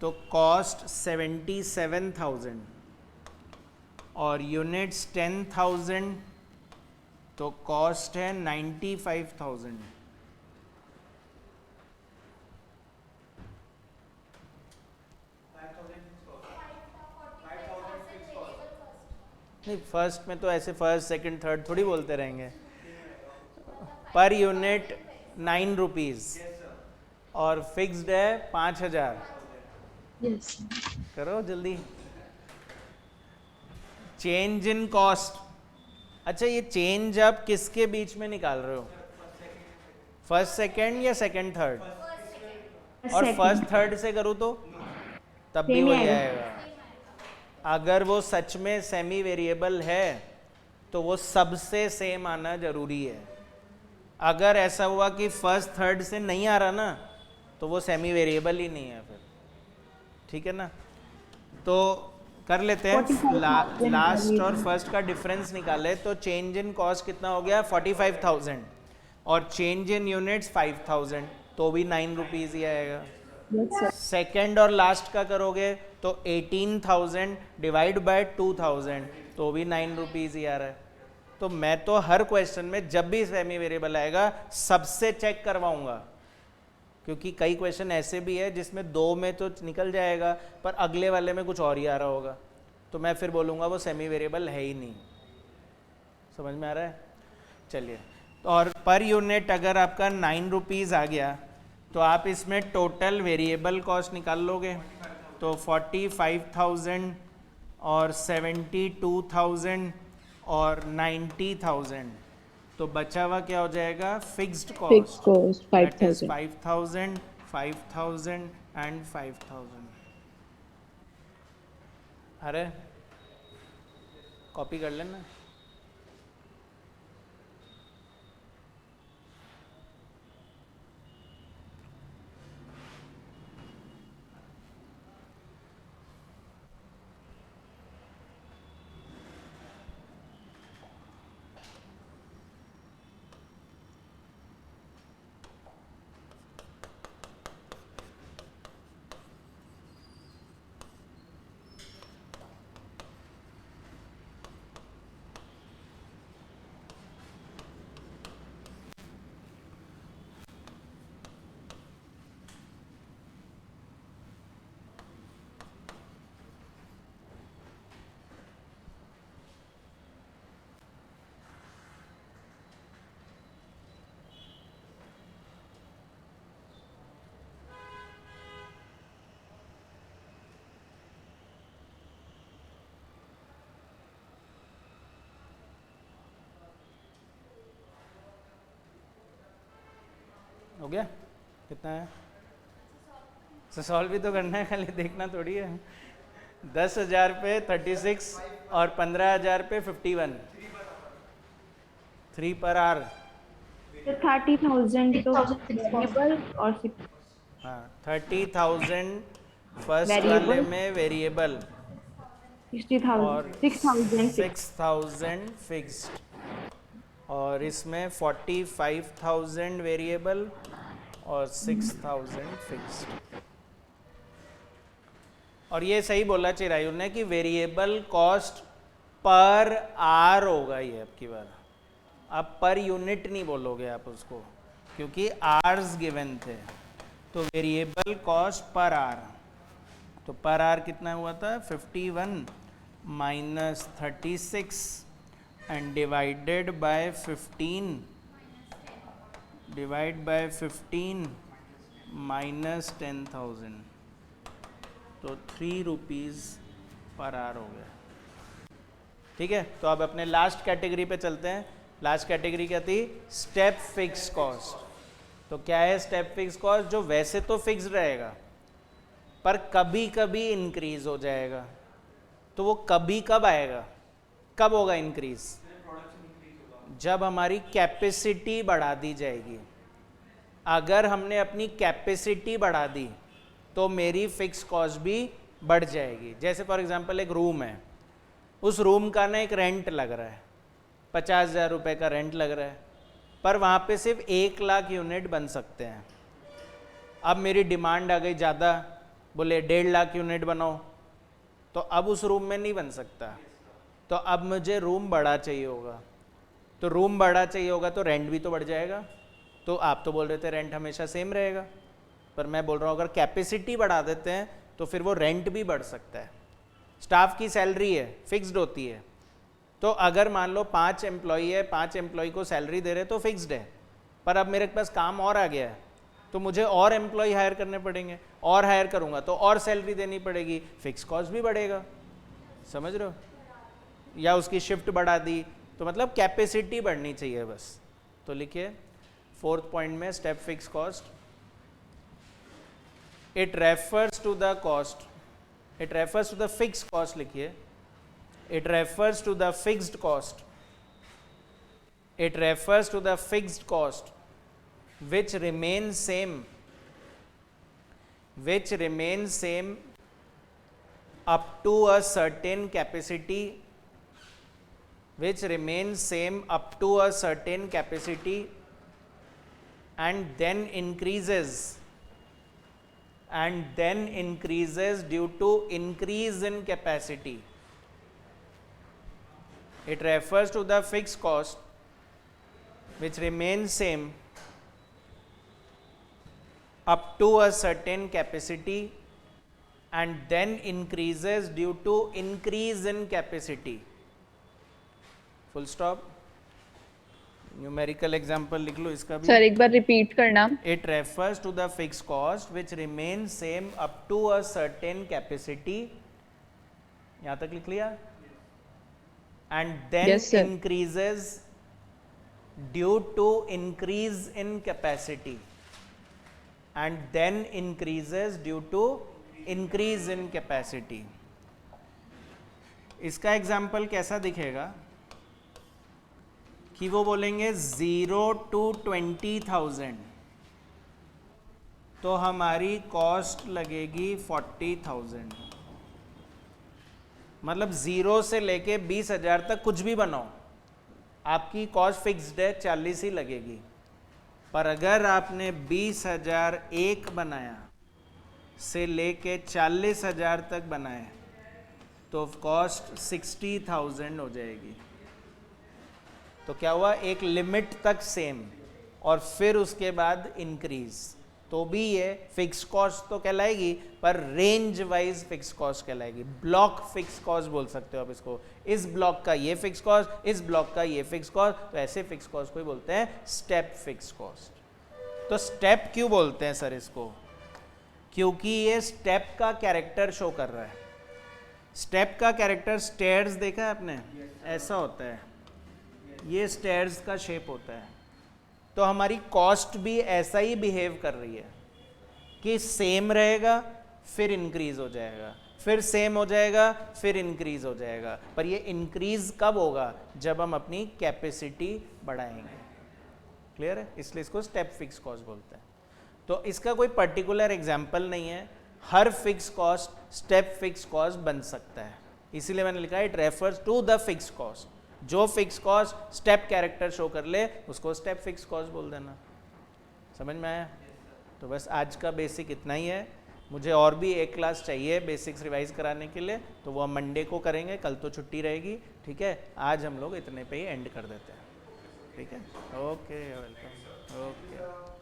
तो कॉस्ट 77,000, और यूनिट्स 10,000 तो कॉस्ट है 95,000। नहीं, फर्स्ट में तो ऐसे फर्स्ट सेकंड थर्ड थोड़ी बोलते रहेंगे। पर यूनिट 9 रुपीज़, और फिक्स्ड है 5,000। Yes. करो जल्दी। चेंज इन कॉस्ट, अच्छा ये चेंज आप किसके बीच में निकाल रहे हो? फर्स्ट सेकंड या सेकंड थर्ड? और Second. फर्स्ट थर्ड से करूँ तो तब भी Same ही वही आएगा। आएगा। अगर वो सच में सेमी वेरिएबल है तो वो सबसे सेम आना जरूरी है। अगर ऐसा हुआ कि फर्स्ट थर्ड से नहीं आ रहा ना तो वो सेमी वेरिएबल ही नहीं है फिर, ठीक है ना। तो कर लेते हैं 45,000 लास्ट और फर्स्ट का डिफरेंस निकाले तो चेंज इन कॉस्ट कितना हो गया 45,000 और चेंज इन यूनिट्स 5,000, तो भी 9 रुपीज़ ही आएगा। Yes, sir. सेकेंड और लास्ट का करोगे तो 18,000 डिवाइड बाय 2,000 तो भी 9 रुपीज़ ही आ रहा है। तो मैं तो हर क्वेश्चन में जब भी सेमी वेरिएबल आएगा सबसे चेक करवाऊंगा, क्योंकि कई क्वेश्चन ऐसे भी है जिसमें दो में तो निकल जाएगा पर अगले वाले में कुछ और ही आ रहा होगा, तो मैं फिर बोलूँगा वो सेमी वेरिएबल है ही नहीं। समझ में आ रहा है? चलिए, और पर यूनिट अगर आपका 9 रुपीज़ आ गया तो आप इसमें टोटल वेरिएबल कॉस्ट निकाल लोगे तो 45,000 और 72,000 और 90,000, तो बचा हुआ क्या हो जाएगा? Fixed Fixed cost, cost that is 5,000. 5,000, 5,000 and 5,000। अरे कॉपी कर लेना। हो गया? कितना है? तो सॉल्व भी तो करना है, खाली देखना थोड़ी है। 10,000 पे 36 और 15,000 पे 51, 3 पर आर। तो 30,000 तो 6,000 वेरिएबल और हाँ 30,000 फर्स्ट Variable. वाले में वेरिएबल 60,000 और 6,000 6,000 फिक्स्ड, और इसमें 45,000 वेरिएबल और 6,000 फिक्स्ड। और ये सही बोला चिरायु ने कि वेरिएबल कॉस्ट पर आर होगा ये आपकी बार, आप पर यूनिट नहीं बोलोगे आप उसको, क्योंकि आर्स गिवन थे। तो वेरिएबल कॉस्ट पर आर, तो पर आर कितना हुआ था? 51 minus 36 and divided by 15 divide by 15 minus 10,000, तो 3 रुपीज़ पर आर हो गया। ठीक है, तो अब अपने लास्ट कैटेगरी पे चलते हैं। लास्ट कैटेगरी क्या थी? Step fix cost. तो क्या है स्टेप फिक्स कॉस्ट? जो वैसे तो फिक्स रहेगा पर कभी कभी इंक्रीज हो जाएगा। तो वो कभी कब आएगा? कब होगा इंक्रीज? जब हमारी कैपेसिटी बढ़ा दी जाएगी। अगर हमने अपनी कैपेसिटी बढ़ा दी तो मेरी फिक्स कॉस्ट भी बढ़ जाएगी। जैसे फॉर एग्जांपल एक रूम है, उस रूम का ना एक रेंट लग रहा है, 50,000 रुपये का रेंट लग रहा है, पर वहाँ पे सिर्फ 1 लाख यूनिट बन सकते हैं। अब मेरी डिमांड आ गई ज़्यादा, बोले 1.5 लाख यूनिट बनाओ, तो अब उस रूम में नहीं बन सकता, तो अब मुझे रूम बड़ा चाहिए होगा। तो रूम बड़ा चाहिए होगा तो रेंट भी तो बढ़ जाएगा। तो आप तो बोल रहे थे रेंट हमेशा सेम रहेगा, पर मैं बोल रहा हूँ अगर कैपेसिटी बढ़ा देते हैं तो फिर वो रेंट भी बढ़ सकता है। स्टाफ की सैलरी है, फिक्स्ड होती है, तो अगर मान लो 5 एम्प्लॉई है, 5 एम्प्लॉई को सैलरी दे रहे तो फिक्स्ड है, पर अब मेरे पास काम और आ गया है तो मुझे और एम्प्लॉय हायर करने पड़ेंगे, और हायर करूंगा तो और सैलरी देनी पड़ेगी, फिक्स कॉस्ट भी बढ़ेगा, समझ रहे हो? या उसकी शिफ्ट बढ़ा दी, तो मतलब कैपेसिटी बढ़नी चाहिए बस। तो लिखिए 4th पॉइंट में step fix cost, it refers to the cost, it refers to the fix cost, लिखिए it refers to the fixed cost, it refers to the fixed cost which remains same, which remains same up to a certain capacity, which remains same up to a certain capacity and then increases, and then increases due to increase in capacity. It refers to the fixed cost which remains same up to a certain capacity and then increases due to increase in capacity. Full stop. Numerical example लिख लो इसका भी। Sir एक बार repeat करना। It refers to the fixed cost which remains same up to a certain capacity. यहाँ तक लिख लिया? And then Yes, sir. increases due to increase in capacity, and then increases due to increase in capacity. इसका example कैसा दिखेगा कि वो बोलेंगे 0 to 20,000 तो हमारी कॉस्ट लगेगी 40,000। मतलब 0 से लेके 20,000 तक कुछ भी बनाओ, आपकी कॉस्ट फिक्स्ड है, 40 ही लगेगी। पर अगर आपने 20,001 बनाया से लेके 40,000 तक बनाए तो कॉस्ट 60,000 हो जाएगी। तो क्या हुआ, एक लिमिट तक सेम और फिर उसके बाद इंक्रीज, तो भी ये फिक्स कॉस्ट तो कहलाएगी पर रेंज वाइज फिक्स कॉस्ट कहलाएगी। ब्लॉक फिक्स कॉस्ट बोल सकते हो आप इसको, इस ब्लॉक का ये फिक्स कॉस्ट, इस ब्लॉक का ये फिक्स कॉस्ट, तो ऐसे फिक्स कॉस्ट को ही बोलते हैं स्टेप फिक्स कॉस्ट। तो स्टेप क्यों बोलते हैं सर इसको? क्योंकि ये स्टेप का कैरेक्टर शो कर रहा है। स्टेप का कैरेक्टर, स्टेयर्स देखा है आपने, ऐसा होता है, ये स्टेयर्स का शेप होता है। तो हमारी कॉस्ट भी ऐसा ही बिहेव कर रही है कि सेम रहेगा फिर इंक्रीज हो जाएगा, फिर सेम हो जाएगा फिर इंक्रीज हो जाएगा। पर ये इंक्रीज कब होगा? जब हम अपनी कैपेसिटी बढ़ाएंगे। क्लियर है? इसलिए इसको स्टेप फिक्स कॉस्ट बोलते हैं। तो इसका कोई पर्टिकुलर एग्जाम्पल नहीं है, हर fix cost step fix cost बन सकता है, इसीलिए मैंने लिखा है it refers to the fix cost. जो fix cost step character show कर ले उसको स्टेप फिक्स कॉस्ट बोल देना। समझ में आया? तो बस आज का बेसिक इतना ही है। मुझे और भी एक क्लास चाहिए बेसिक्स रिवाइज कराने के लिए, तो वो हम मंडे को करेंगे, कल तो छुट्टी रहेगी। ठीक है, आज हम लोग इतने पे ही एंड कर देते हैं। ठीक है, ओके, वेलकम, ओके।